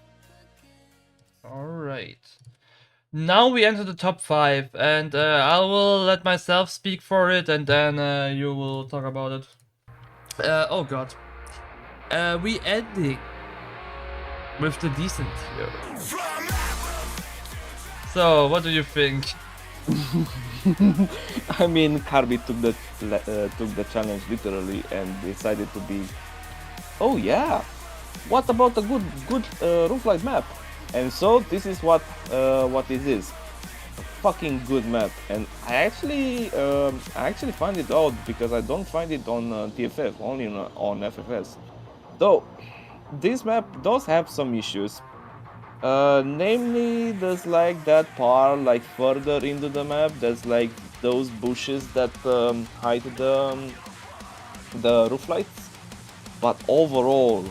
Alright. Now we enter the top 5, and I will let myself speak for it, and then you will talk about it. Oh god. We ending with the decent here. So, what do you think? I mean, Kirby took the challenge literally and decided to be, oh yeah, what about a good Rooflite map? And so this is what it is, a fucking good map. And I actually find it out because I don't find it on TFF, only on FFS. Though this map does have some issues. Namely, there's like that part like further into the map. There's like those bushes that hide the roof lights. But overall,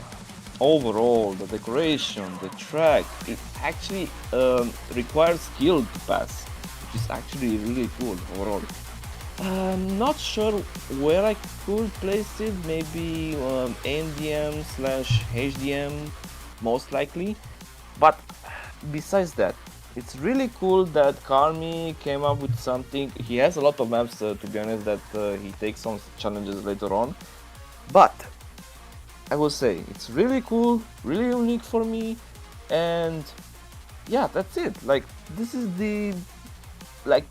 the decoration, the track, it actually requires skill to pass, which is actually really cool overall. I'm not sure where I could place it. Maybe NDM / HDM, most likely. But besides that, it's really cool that Karmi came up with something. He has a lot of maps, to be honest, that he takes some challenges later on. But I will say it's really cool, really unique for me, and yeah, that's it. Like, this is the, like,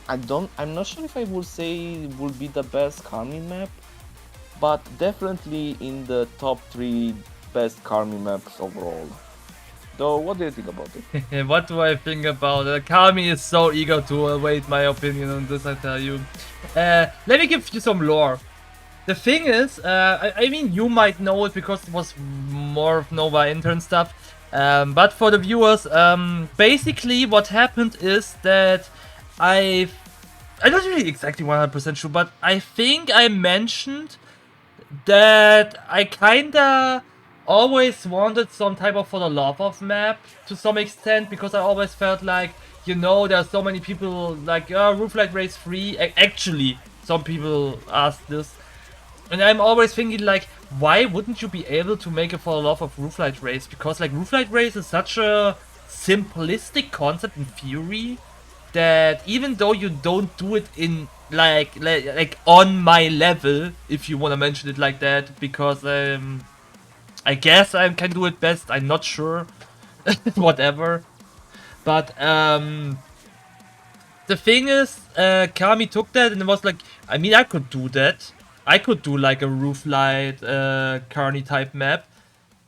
I'm not sure if I would say it would be the best Karmi map, but definitely in the top 3 best Karmi maps overall. So, what do you think about it? What do I think about it? Kami is so eager to await my opinion on this, I tell you. Let me give you some lore. The thing is, I mean, you might know it because it was more of Nova intern stuff. But for the viewers, basically what happened is that I'm not really exactly 100% sure, but I think I mentioned that I kinda always wanted some type of For the Love of map to some extent, because I always felt like, you know, there are so many people like, Rooflite race free. Actually, some people ask this. And I'm always thinking like, why wouldn't you be able to make a For the Love of Rooflite race? Because like Rooflite race is such a simplistic concept in theory that even though you don't do it in like on my level, if you want to mention it like that, because I guess I can do it best, I'm not sure. Whatever. But the thing is, Kami took that and it was like, I mean, I could do that. I could do like a Rooflite Carney type map.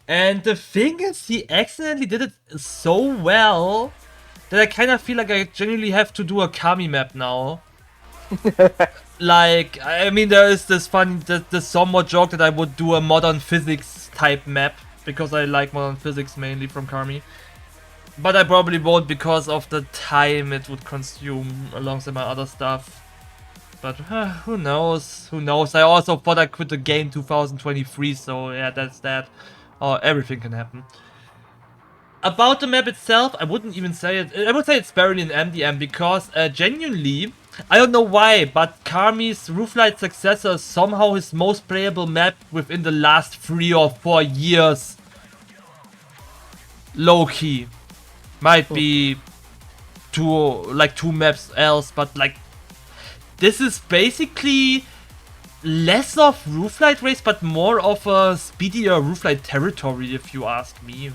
And the thing is, he accidentally did it so well that I kind of feel like I genuinely have to do a Kami map now. Like, I mean, there is this fun, this somewhat joke that I would do a modern physics type map, because I like modern physics mainly from Kami. But I probably won't because of the time it would consume alongside my other stuff. But who knows? Who knows? I also thought I quit the game 2023, so yeah, that's that. Or everything can happen. About the map itself, I wouldn't even say it. I would say it's buried in MDM because genuinely, I don't know why, but Kami's Rooflite successor is somehow his most playable map within the last 3 or 4 years. Low key. Might be two maps else, but like, this is basically less of Rooflite race, but more of a speedier Rooflite territory, if you ask me.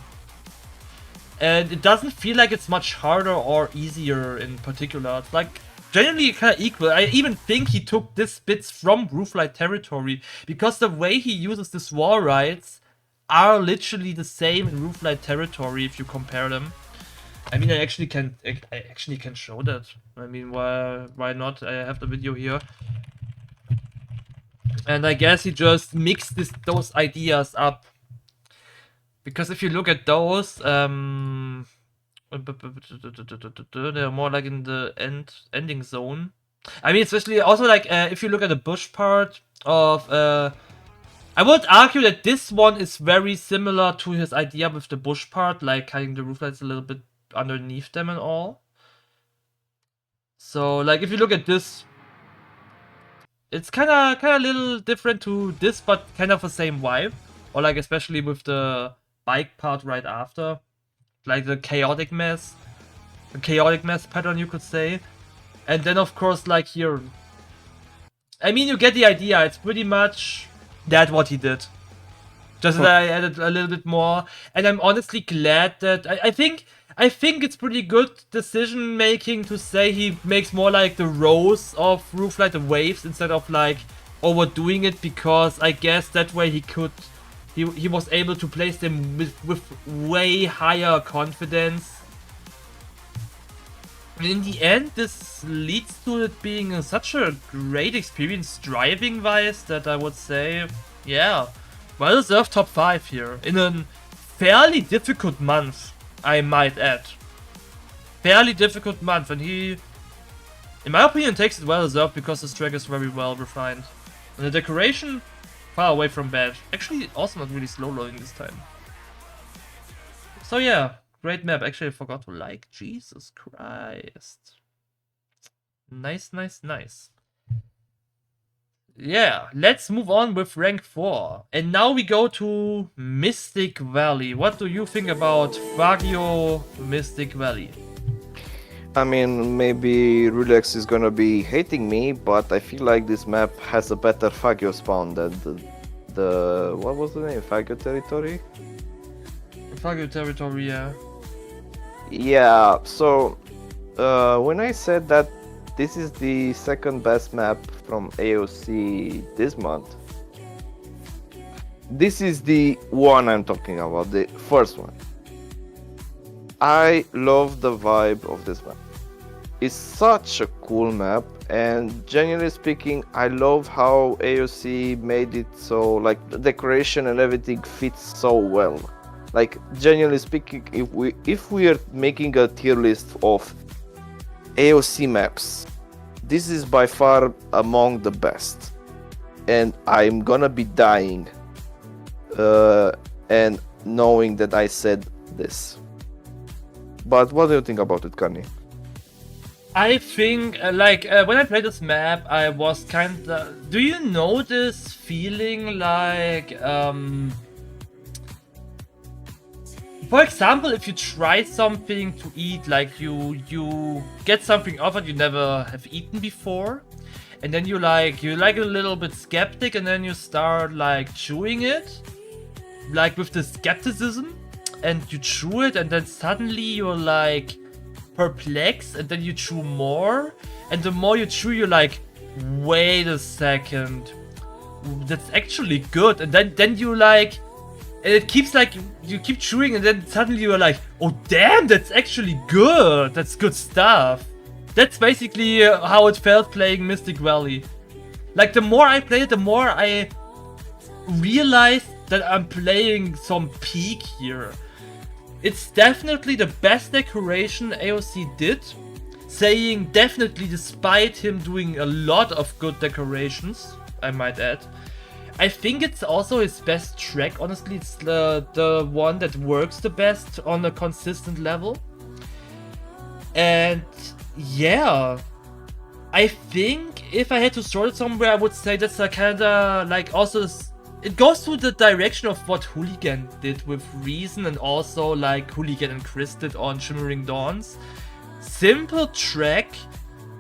And it doesn't feel like it's much harder or easier in particular. It's like generally kind of equal. I even think he took these bits from Rooflite territory, because the way he uses these wallrides are literally the same in Rooflite territory if you compare them. I mean, I actually can show that. I mean, why not? I have the video here. And I guess he just mixed those ideas up. Because if you look at those, they're more like in the ending zone. I mean, especially also like if you look at the bush part of I would argue that this one is very similar to his idea with the bush part, like cutting the roof lights a little bit underneath them and all. So like if you look at this, it's kind of a little different to this, but kind of the same vibe. Or like especially with the bike part right after, like the chaotic mess pattern, you could say. And then of course like here, I mean, you get the idea. It's pretty much that what he did. Just that I added a little bit more, and I'm honestly glad that I think it's pretty good decision making to say he makes more like the Rose of Rooflite, the waves, instead of like overdoing it, because I guess that way he was able to place them with way higher confidence. And in the end, this leads to it being such a great experience driving wise that I would say, yeah, well deserved top 5 here. In a fairly difficult month, I might add. Fairly difficult month, and he, in my opinion, takes it well deserved because this track is very well refined. And the decoration, far away from bad. Actually, also not really slow loading this time. So yeah, great map. Actually, I forgot to like. Jesus Christ. Nice, nice, nice. Yeah, let's move on with rank 4. And now we go to Mystic Valley. What do you think about Fagio Mystic Valley? I mean, maybe Relax is gonna be hating me, but I feel like this map has a better Fagio spawn than the what was the name? Fagio Territory? Fagio Territory, yeah. Yeah, so when I said that this is the second best map from AOC this month, this is the one I'm talking about, the first one. I love the vibe of this map. It's such a cool map, and generally speaking, I love how AOC made it so like the decoration and everything fits so well. Like generally speaking, if we are making a tier list of AOC maps, this is by far among the best, and I'm gonna be dying and knowing that I said this. But what do you think about it, Kani? I think, when I played this map, I was kinda... Do you know this feeling like, for example, if you try something to eat, like you get something offered you never have eaten before, and then you're like a little bit skeptic, and then you start like chewing it, like with the skepticism, and you chew it, and then suddenly you're like perplexed, and then you chew more, and the more you chew, you're like, wait a second, that's actually good, and then you like, and it keeps like, you keep chewing, and then suddenly you're like, oh damn, that's actually good, that's good stuff. That's basically how it felt playing Mystic Valley. Like the more I played it, the more I realized that I'm playing some peak here. It's definitely the best decoration AOC did, saying definitely despite him doing a lot of good decorations, I might add. I think it's also his best track, honestly. It's the one that works the best on a consistent level. And yeah, I think if I had to sort it somewhere, I would say that's a kinda like also... It goes to the direction of what Hooligan did with Reason, and also like Hooligan and Chris did on Shimmering Dawns. Simple track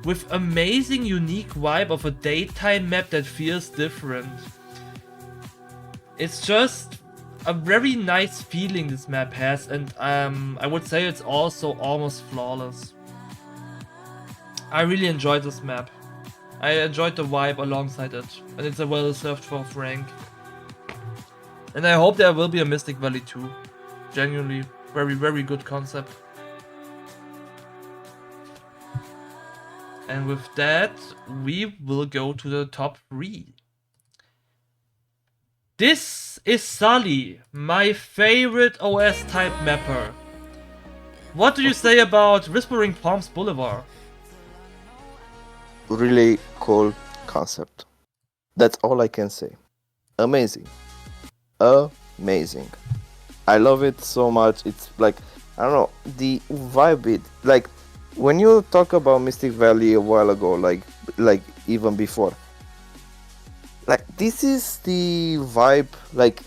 with amazing unique vibe of a daytime map that feels different. It's just a very nice feeling this map has, and I would say it's also almost flawless. I really enjoyed this map. I enjoyed the vibe alongside it, and it's a well-deserved 4th rank. And I hope there will be a Mystic Valley too. Genuinely, very, very good concept. And with that, we will go to the top 3. This is Sully, my favorite OS type mapper. What do you say about Whispering Palms Boulevard? Really cool concept. That's all I can say. Amazing. Amazing. I love it so much. It's like I don't know, the vibe it like when you talk about Mystic Valley a while ago, like even before, like this is the vibe. Like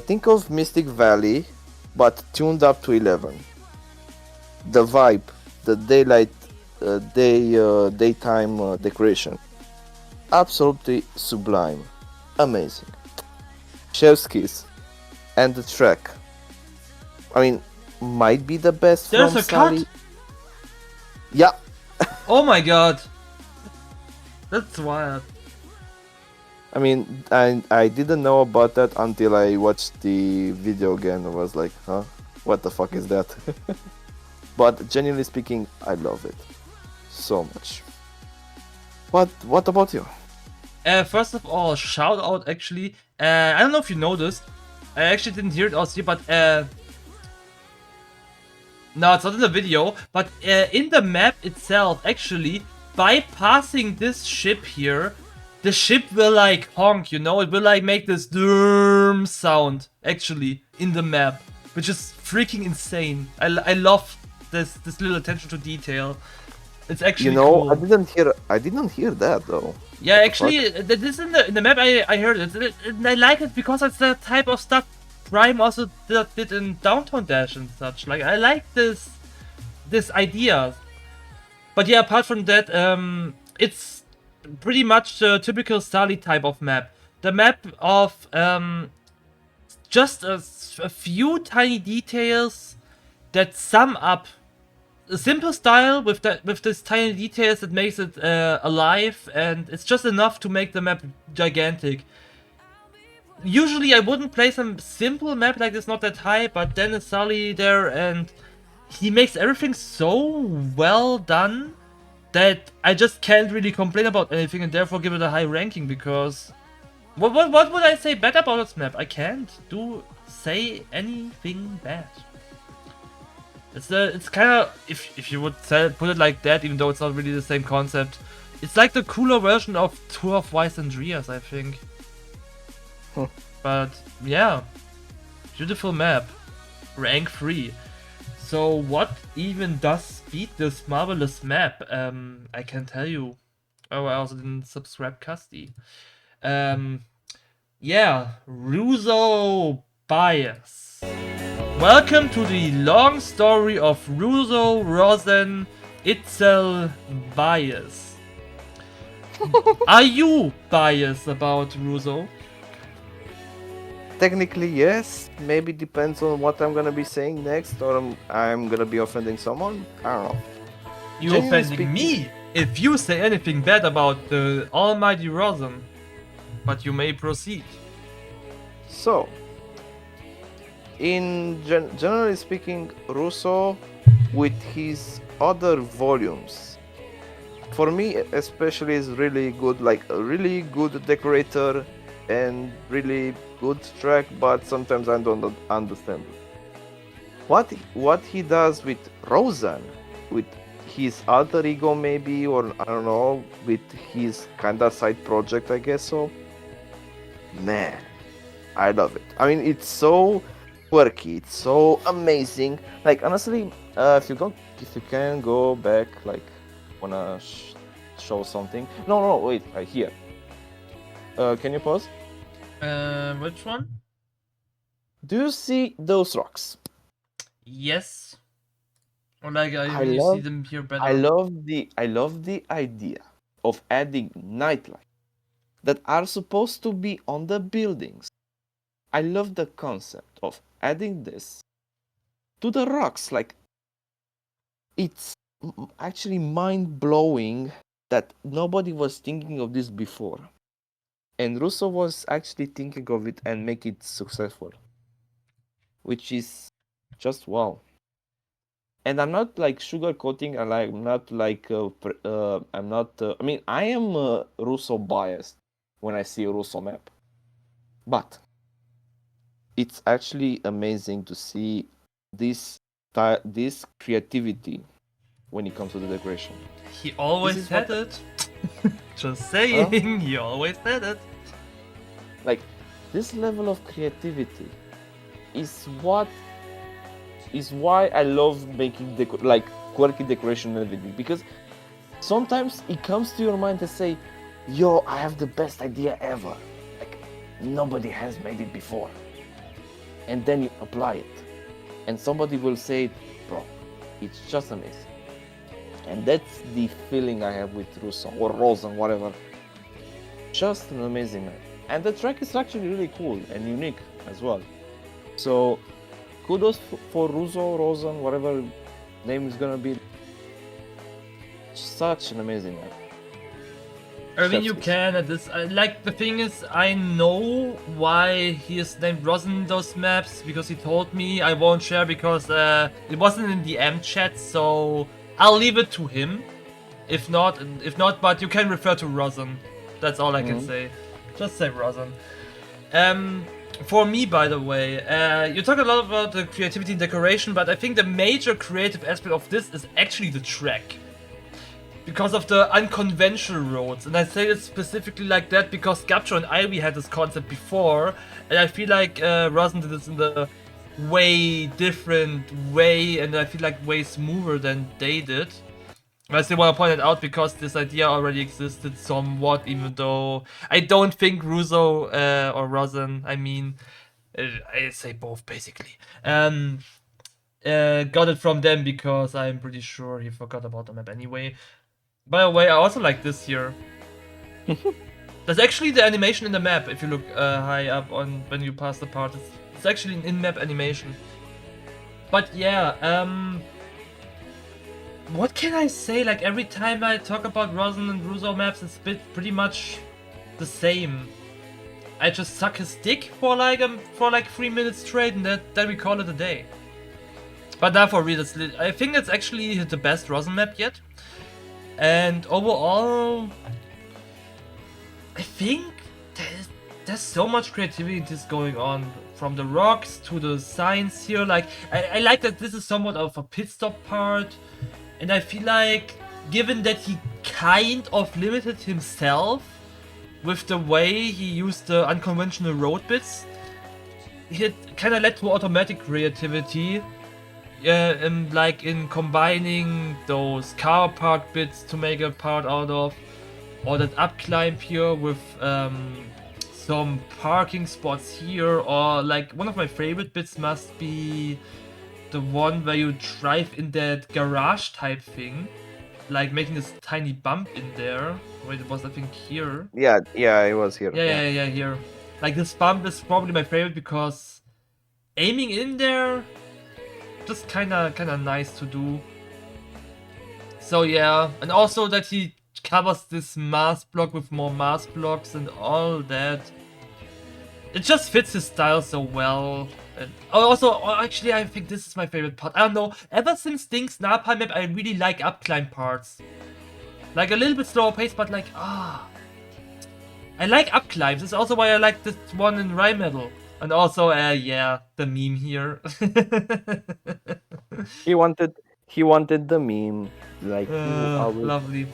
think of Mystic Valley, but tuned up to 11. The vibe, the daytime decoration, absolutely sublime, amazing. Chef's kiss, and the track. I mean, might be the best There's from a Sally. cut? Yeah, Oh my god. That's wild. I mean, I didn't know about that until I watched the video again. I was like, huh? What the fuck is that? But genuinely speaking, I love it so much. What about you? First of all, shout out actually. I don't know if you noticed. I actually didn't hear it out here, but no, it's not in the video. But in the map itself, actually, by passing this ship here, the ship will like honk. You know, it will like make this derm sound actually in the map, which is freaking insane. I love this little attention to detail. It's actually You know, cool. I didn't hear that though. Yeah, actually, this in the map I heard it. And I like it because it's the type of stuff Prime also did in Downtown Dash and such. Like I like this idea. But yeah, apart from that, it's pretty much the typical Starly type of map. The map of just a few tiny details that sum up a simple style with this tiny details that makes it alive, and it's just enough to make the map gigantic. Usually I wouldn't play some simple map like this, not that high, but then it's Sully there and he makes everything so well done that I just can't really complain about anything and therefore give it a high ranking, because what would I say bad about this map? I can't say anything bad. It's kind of, if you would put it like that, even though it's not really the same concept, it's like the cooler version of Tour of Vice and Drias, I think. But yeah, beautiful map, rank 3. So what even does beat this marvelous map? I can tell you. Oh, I also didn't subscribe Custy. Yeah, Ruse bias. Welcome to the long story of Ruse Rosen Itzel bias. Are you biased about Ruse? Technically, yes. Maybe depends on what I'm gonna be saying next, or I'm gonna be offending someone. I don't know. You Genuinely offending me if you say anything bad about the almighty Rosen. But you may proceed. So, generally speaking, Russo, with his other volumes, for me especially, is really good. Like a really good decorator and really good track, but sometimes I don't understand what he does with Rosen, with his alter ego maybe, or I don't know, with his kinda side project, I guess so. Man, I love it. I mean, it's so quirky, it's so amazing. Like honestly, if you can go back, like wanna show something. No, wait, here. Can you pause? Which one? Do you see those rocks? Yes. Or like you love- see them here better. I love the idea of adding nightlight that are supposed to be on the buildings. I love the concept of adding this to the rocks. Like, it's actually mind-blowing that nobody was thinking of this before. And Russo was actually thinking of it and make it successful. Which is just wow. And I'm not like sugarcoating, and I'm not like I'm not. I mean, I am Russo biased when I see a Russo map, but it's actually amazing to see this creativity when it comes to the decoration. He always had it. Just saying, he always had it. Like, this level of creativity is what is why I love making like quirky decoration and everything, because sometimes it comes to your mind to say, yo, I have the best idea ever, like nobody has made it before, and then you apply it and somebody will say, bro, it's just amazing. And that's the feeling I have with Ruse or Rose and whatever. Just an amazing man. And the track is actually really cool and unique as well. So kudos for Russo, Rosen, whatever name is gonna be. Such an amazing man. I mean, you can at this. Like, the thing is, I know why he is named Rosen in those maps, because he told me. I won't share because it wasn't in the M chat, so I'll leave it to him. If not, but you can refer to Rosen. That's all I can say. Just say Rosen. For me, by the way, you talk a lot about the creativity and decoration, but I think the major creative aspect of this is actually the track. Because of the unconventional roads, and I say it specifically like that because Gabcho and Aywy had this concept before, and I feel like Rosen did this in the way different way, and I feel like way smoother than they did. I still want to point it out because this idea already existed somewhat, even though I don't think Russo or Rosen, I mean, I say both basically, got it from them because I'm pretty sure he forgot about the map anyway. By the way, I also like this here. That's actually the animation in the map. If you look high up on when you pass the part, it's actually an in-map animation. But yeah, what can I say? Like, every time I talk about Rosen and Russo maps, it's pretty much the same. I just suck his dick for like 3 minutes straight, and then we call it a day. But now for real, I think that's actually the best Rosen map yet. And overall, I think there's so much creativity that's going on, from the rocks to the signs here. Like, I like that this is somewhat of a pit stop part, and I feel like, given that he kind of limited himself with the way he used the unconventional road bits, it kind of led to automatic creativity. Like in combining those car park bits to make a part out of, or that up climb here with some parking spots here, or like one of my favorite bits must be the one where you drive in that garage type thing, like making this tiny bump in there. Wait, it was I think here. Yeah, it was here. Yeah, here. Like, this bump is probably my favorite because aiming in there, just kinda nice to do. So yeah, and also that he covers this mass block with more mass blocks and all that. It just fits his style so well. And also, actually, I think this is my favorite part. I don't know, ever since Dink's Napalm map, I really like up climb parts. Like, a little bit slower pace, but like, I like up climbs. That's also why I like this one in Rheinmetall. And also, yeah, the meme here. He wanted the meme, like lovely.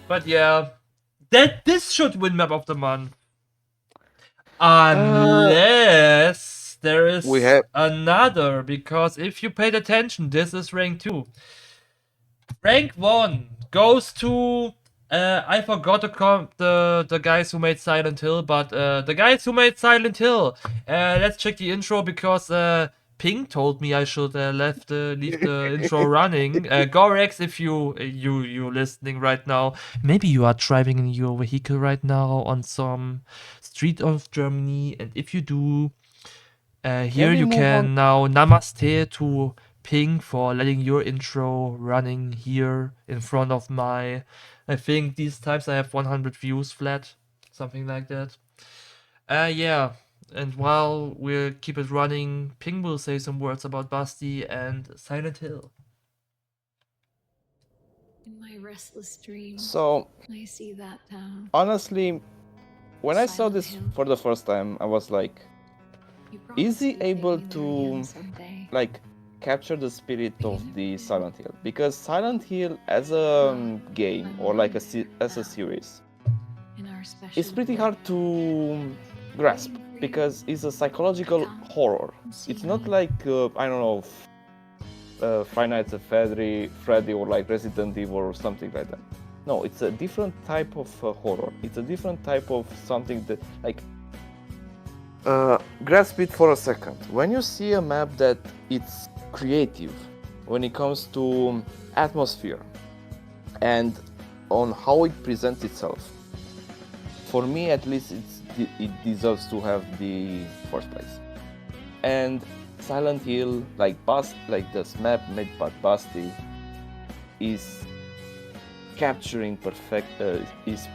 But yeah, this should win map of the month, unless there is another. Because if you paid attention, this is rank 2. Rank 1 goes to I forgot the guys who made Silent Hill, but the guys who made Silent Hill. Let's check the intro because Ping told me I should leave the intro running. Gorex, if you listening right now, maybe you are driving in your vehicle right now on some street of Germany, and if you do, here you can now namaste to Ping for letting your intro running here in front of my. I think these times I have 100 views flat, something like that. Yeah, and while we keep it running, Ping will say some words about Basti and Silent Hill. In my restless dream, So, I see that town. Honestly, when I saw this for the first time, I was like, is he able to like capture the spirit of the Silent Hill? Because Silent Hill as a game or like as a series, it's pretty hard to grasp because it's a psychological horror. It's not like I don't know, Five Nights at Freddy or like Resident Evil or something like that. No, it's a different type of horror. It's a different type of something that like. Grasp it for a second. When you see a map that it's creative, when it comes to atmosphere and on how it presents itself, for me at least it deserves to have the first place. And Silent Hill, like this map made by Basti, is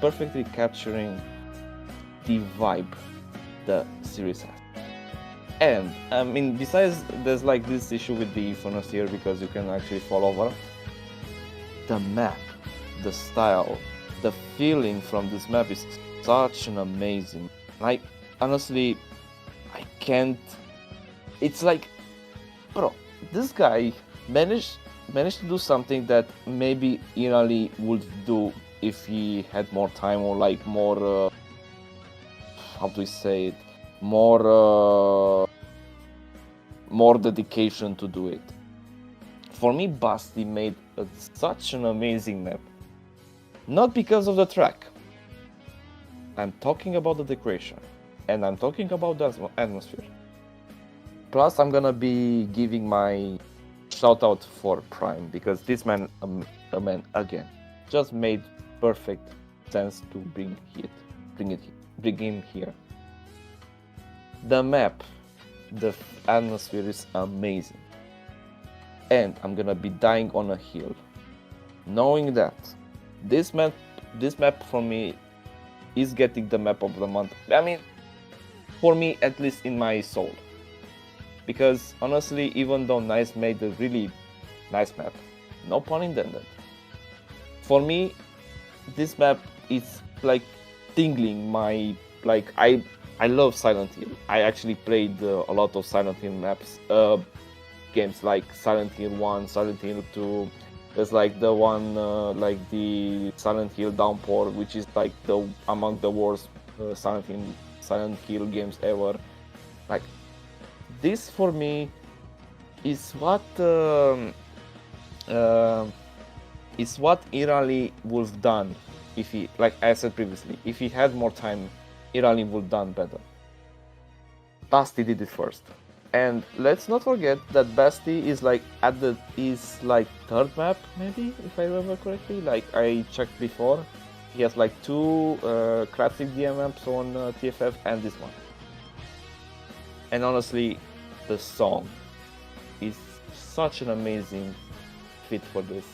perfectly capturing the vibe the series has. And I mean, besides there's like this issue with the furnace here because you can actually fall over. The map, the style, the feeling from this map is such an amazing. Like honestly, I can't. It's like, bro, this guy managed to do something that maybe Irali would do if he had more time or like more. How do we say it? More dedication to do it. For me, Basti made such an amazing map. Not because of the track. I'm talking about the decoration. And I'm talking about the atmosphere. Plus, I'm gonna be giving my shout out for Prime because this man, again, just made perfect sense to bring him here. The map, the atmosphere is amazing. And I'm gonna be dying on a hill, knowing that this map for me is getting the map of the month. I mean, for me, at least in my soul. Because honestly, even though Nice made a really nice map, no pun intended, for me, this map is like tingling my, like, I love Silent Hill. I actually played a lot of Silent Hill maps, games like Silent Hill 1, Silent Hill 2. There's like the one, like the Silent Hill Downpour, which is like among the worst Silent Hill games ever. Like, this for me is what Irali would have done if he, like I said previously, if he had more time, Irali would have done better. Basti did it first. And let's not forget that Basti is like third map, maybe, if I remember correctly. Like I checked before, he has like 2 classic DM maps on TFF and this one. And honestly, the song is such an amazing fit for this.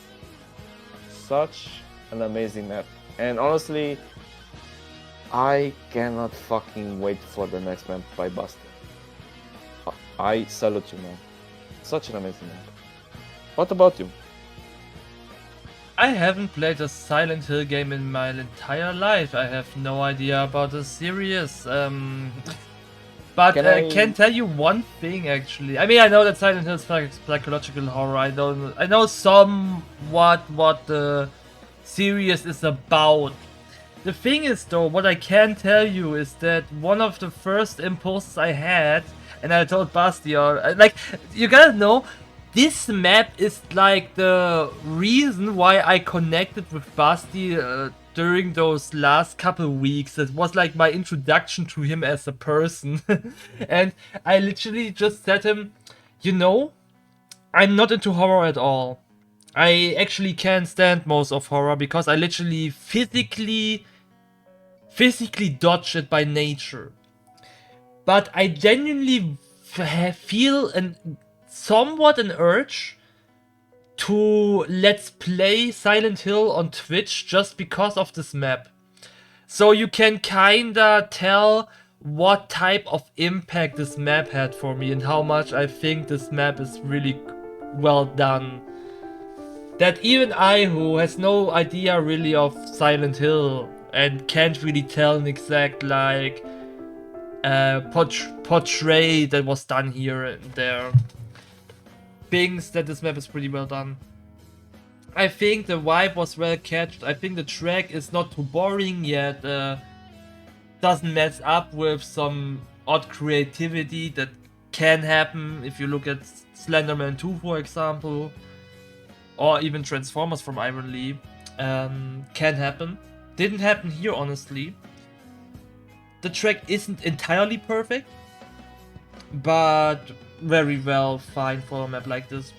Such an amazing map. And honestly, I cannot fucking wait for the next map by Basti. I salute you, man. Such an amazing map. What about you? I haven't played a Silent Hill game in my entire life. I have no idea about the series. But I can tell you one thing actually. I mean, I know that Silent Hill is psychological horror. I know somewhat what the series is about. The thing is though, what I can tell you is that one of the first impulses I had, and I told Basti, like, you gotta know, this map is like the reason why I connected with Basti during those last couple weeks. It was like my introduction to him as a person. And I literally just said to him, you know, I'm not into horror at all. I actually can't stand most of horror because I literally physically dodge it by nature. But I genuinely feel somewhat an urge to let's play Silent Hill on Twitch just because of this map. So you can kinda tell what type of impact this map had for me and how much I think this map is really well done. That even I, who has no idea really of Silent Hill and can't really tell an exact like portray that was done here and there, thinks that this map is pretty well done. I think the vibe was well catched. I think the track is not too boring yet. Doesn't mess up with some odd creativity that can happen if you look at Slenderman 2, for example, or even Transformers from Iron Lee. Can happen. Didn't happen here, honestly. The track isn't entirely perfect, but very well fine for a map like this.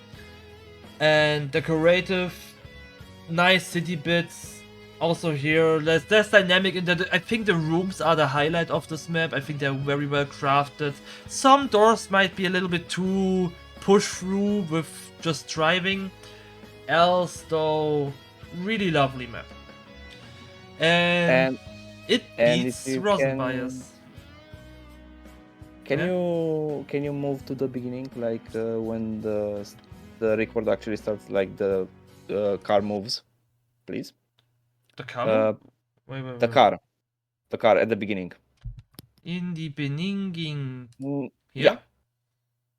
And decorative, nice city bits. Also here, there's dynamic in that. I think the rooms are the highlight of this map. I think they're very well crafted. Some doors might be a little bit too push through with just driving. Else though, really lovely map. And it beats Rosenbias. Can Yeah. can you move to the beginning, like when the record actually starts, like the car moves, please? The camera? The car at the beginning. In the beginning. Yeah,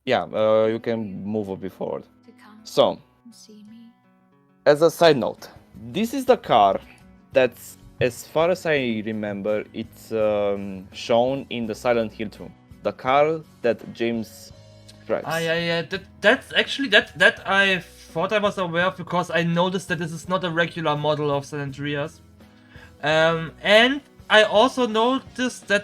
Here? you can move a bit forward. To come So, and see me. as a side note, this is the car that's, as far as I remember, it's shown in the Silent Hill 2. The car that James drives. Yeah. That's actually that I thought I was aware of, because I noticed that this is not a regular model of San Andreas. And I also noticed that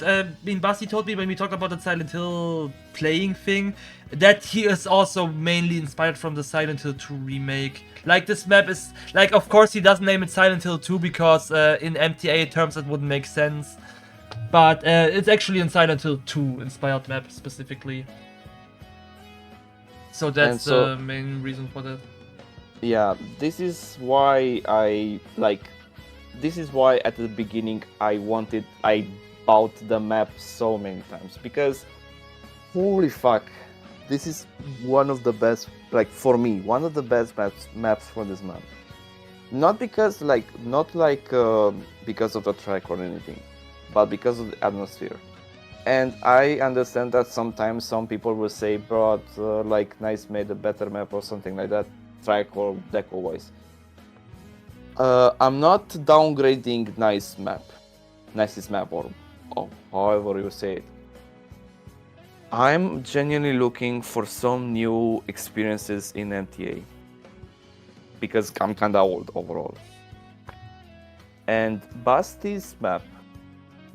Basti told me when we talked about the Silent Hill playing thing, that he is also mainly inspired from the Silent Hill 2 remake. Like, this map is, like, of course he doesn't name it Silent Hill 2 because in MTA terms it wouldn't make sense. But it's actually in Silent Hill 2 inspired map specifically. So that's the main reason for that. Yeah, this is why this is why at the beginning I bought the map so many times, because holy fuck, this is one of the best, like for me, one of the best maps for this map. Not because because of the track or anything, but because of the atmosphere. And I understand that sometimes some people will say, bro, like Nice made a better map or something like that, track or deco wise. I'm not downgrading Nicest map, or however you say it. I'm genuinely looking for some new experiences in MTA, because I'm kinda old overall. And Basti's map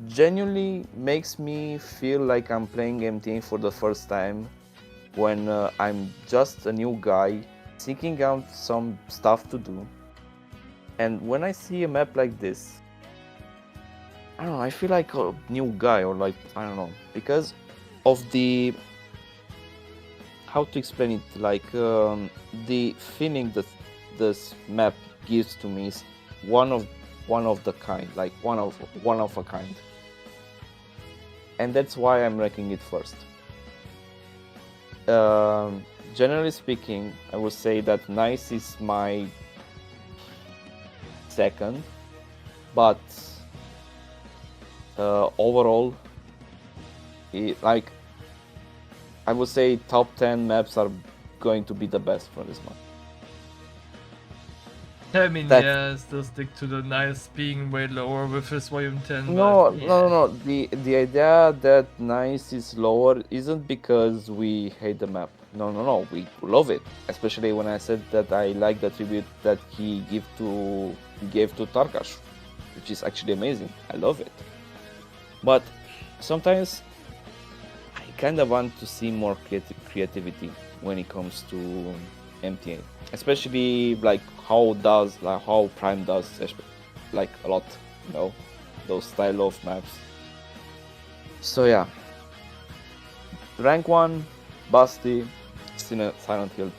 genuinely makes me feel like I'm playing MTA for the first time, when I'm just a new guy seeking out some stuff to do. And when I see a map like this, I don't know, I feel like a new guy, or like, I don't know, because of the, how to explain it, like the feeling that this map gives to me is one of the kind, like one of a kind. And that's why I'm ranking it first. Generally speaking, I would say that Nice is my second, but overall, like, I would say top 10 maps are going to be the best for this month. I mean, yeah, still stick to the Nice being way lower with his volume 10. No. Yeah. The idea that Nice is lower isn't because we hate the map. No. We love it. Especially when I said that I like the tribute that he gave to Tarkash, which is actually amazing. I love it. But sometimes I kind of want to see more creativity when it comes to MTA, especially like how Prime does, like a lot, you know, those style of maps. So yeah, rank 1, Basti, Silent Hill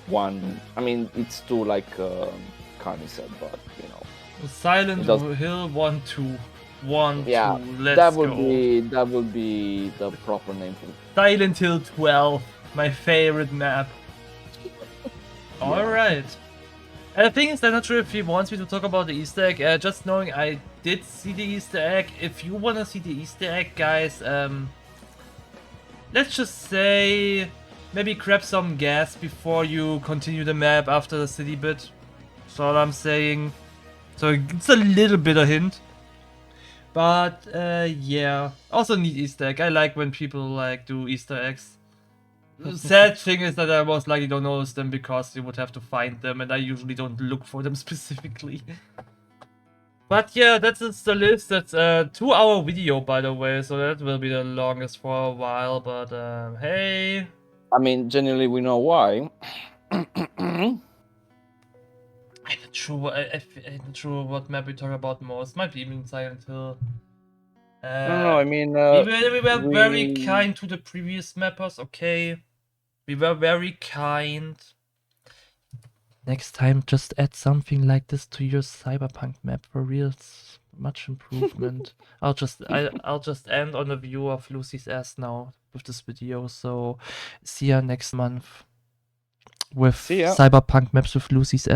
1. I mean, it's 2 like Carney said, but you know. Silent Hill 1, 2. 1, Yeah, 2, let's that go. would be the proper name for it. Silent Hill 12, my favorite map. Alright. And the thing is, I'm not sure if he wants me to talk about the Easter egg. Just knowing I did see the Easter egg. If you wanna see the Easter egg, guys, let's just say maybe grab some gas before you continue the map after the city bit. That's all I'm saying. So it's a little bit of a hint. But yeah, also neat Easter egg. I like when people like do Easter eggs. The sad thing is that I most likely don't notice them because you would have to find them, and I usually don't look for them specifically. But yeah, that is the list. That's a 2-hour video, by the way, so that will be the longest for a while. But hey, I mean, generally we know why. I'm not sure. I'm not sure what map we talk about most. Might be even Silent Hill. No, I mean, we were very kind to the previous mappers. Okay, we were very kind. Next time, just add something like this to your Cyberpunk map for real. Much improvement. I'll just end on a view of Lucy's ass now with this video. So see ya next month with See ya. Cyberpunk Maps with Lucy's ass.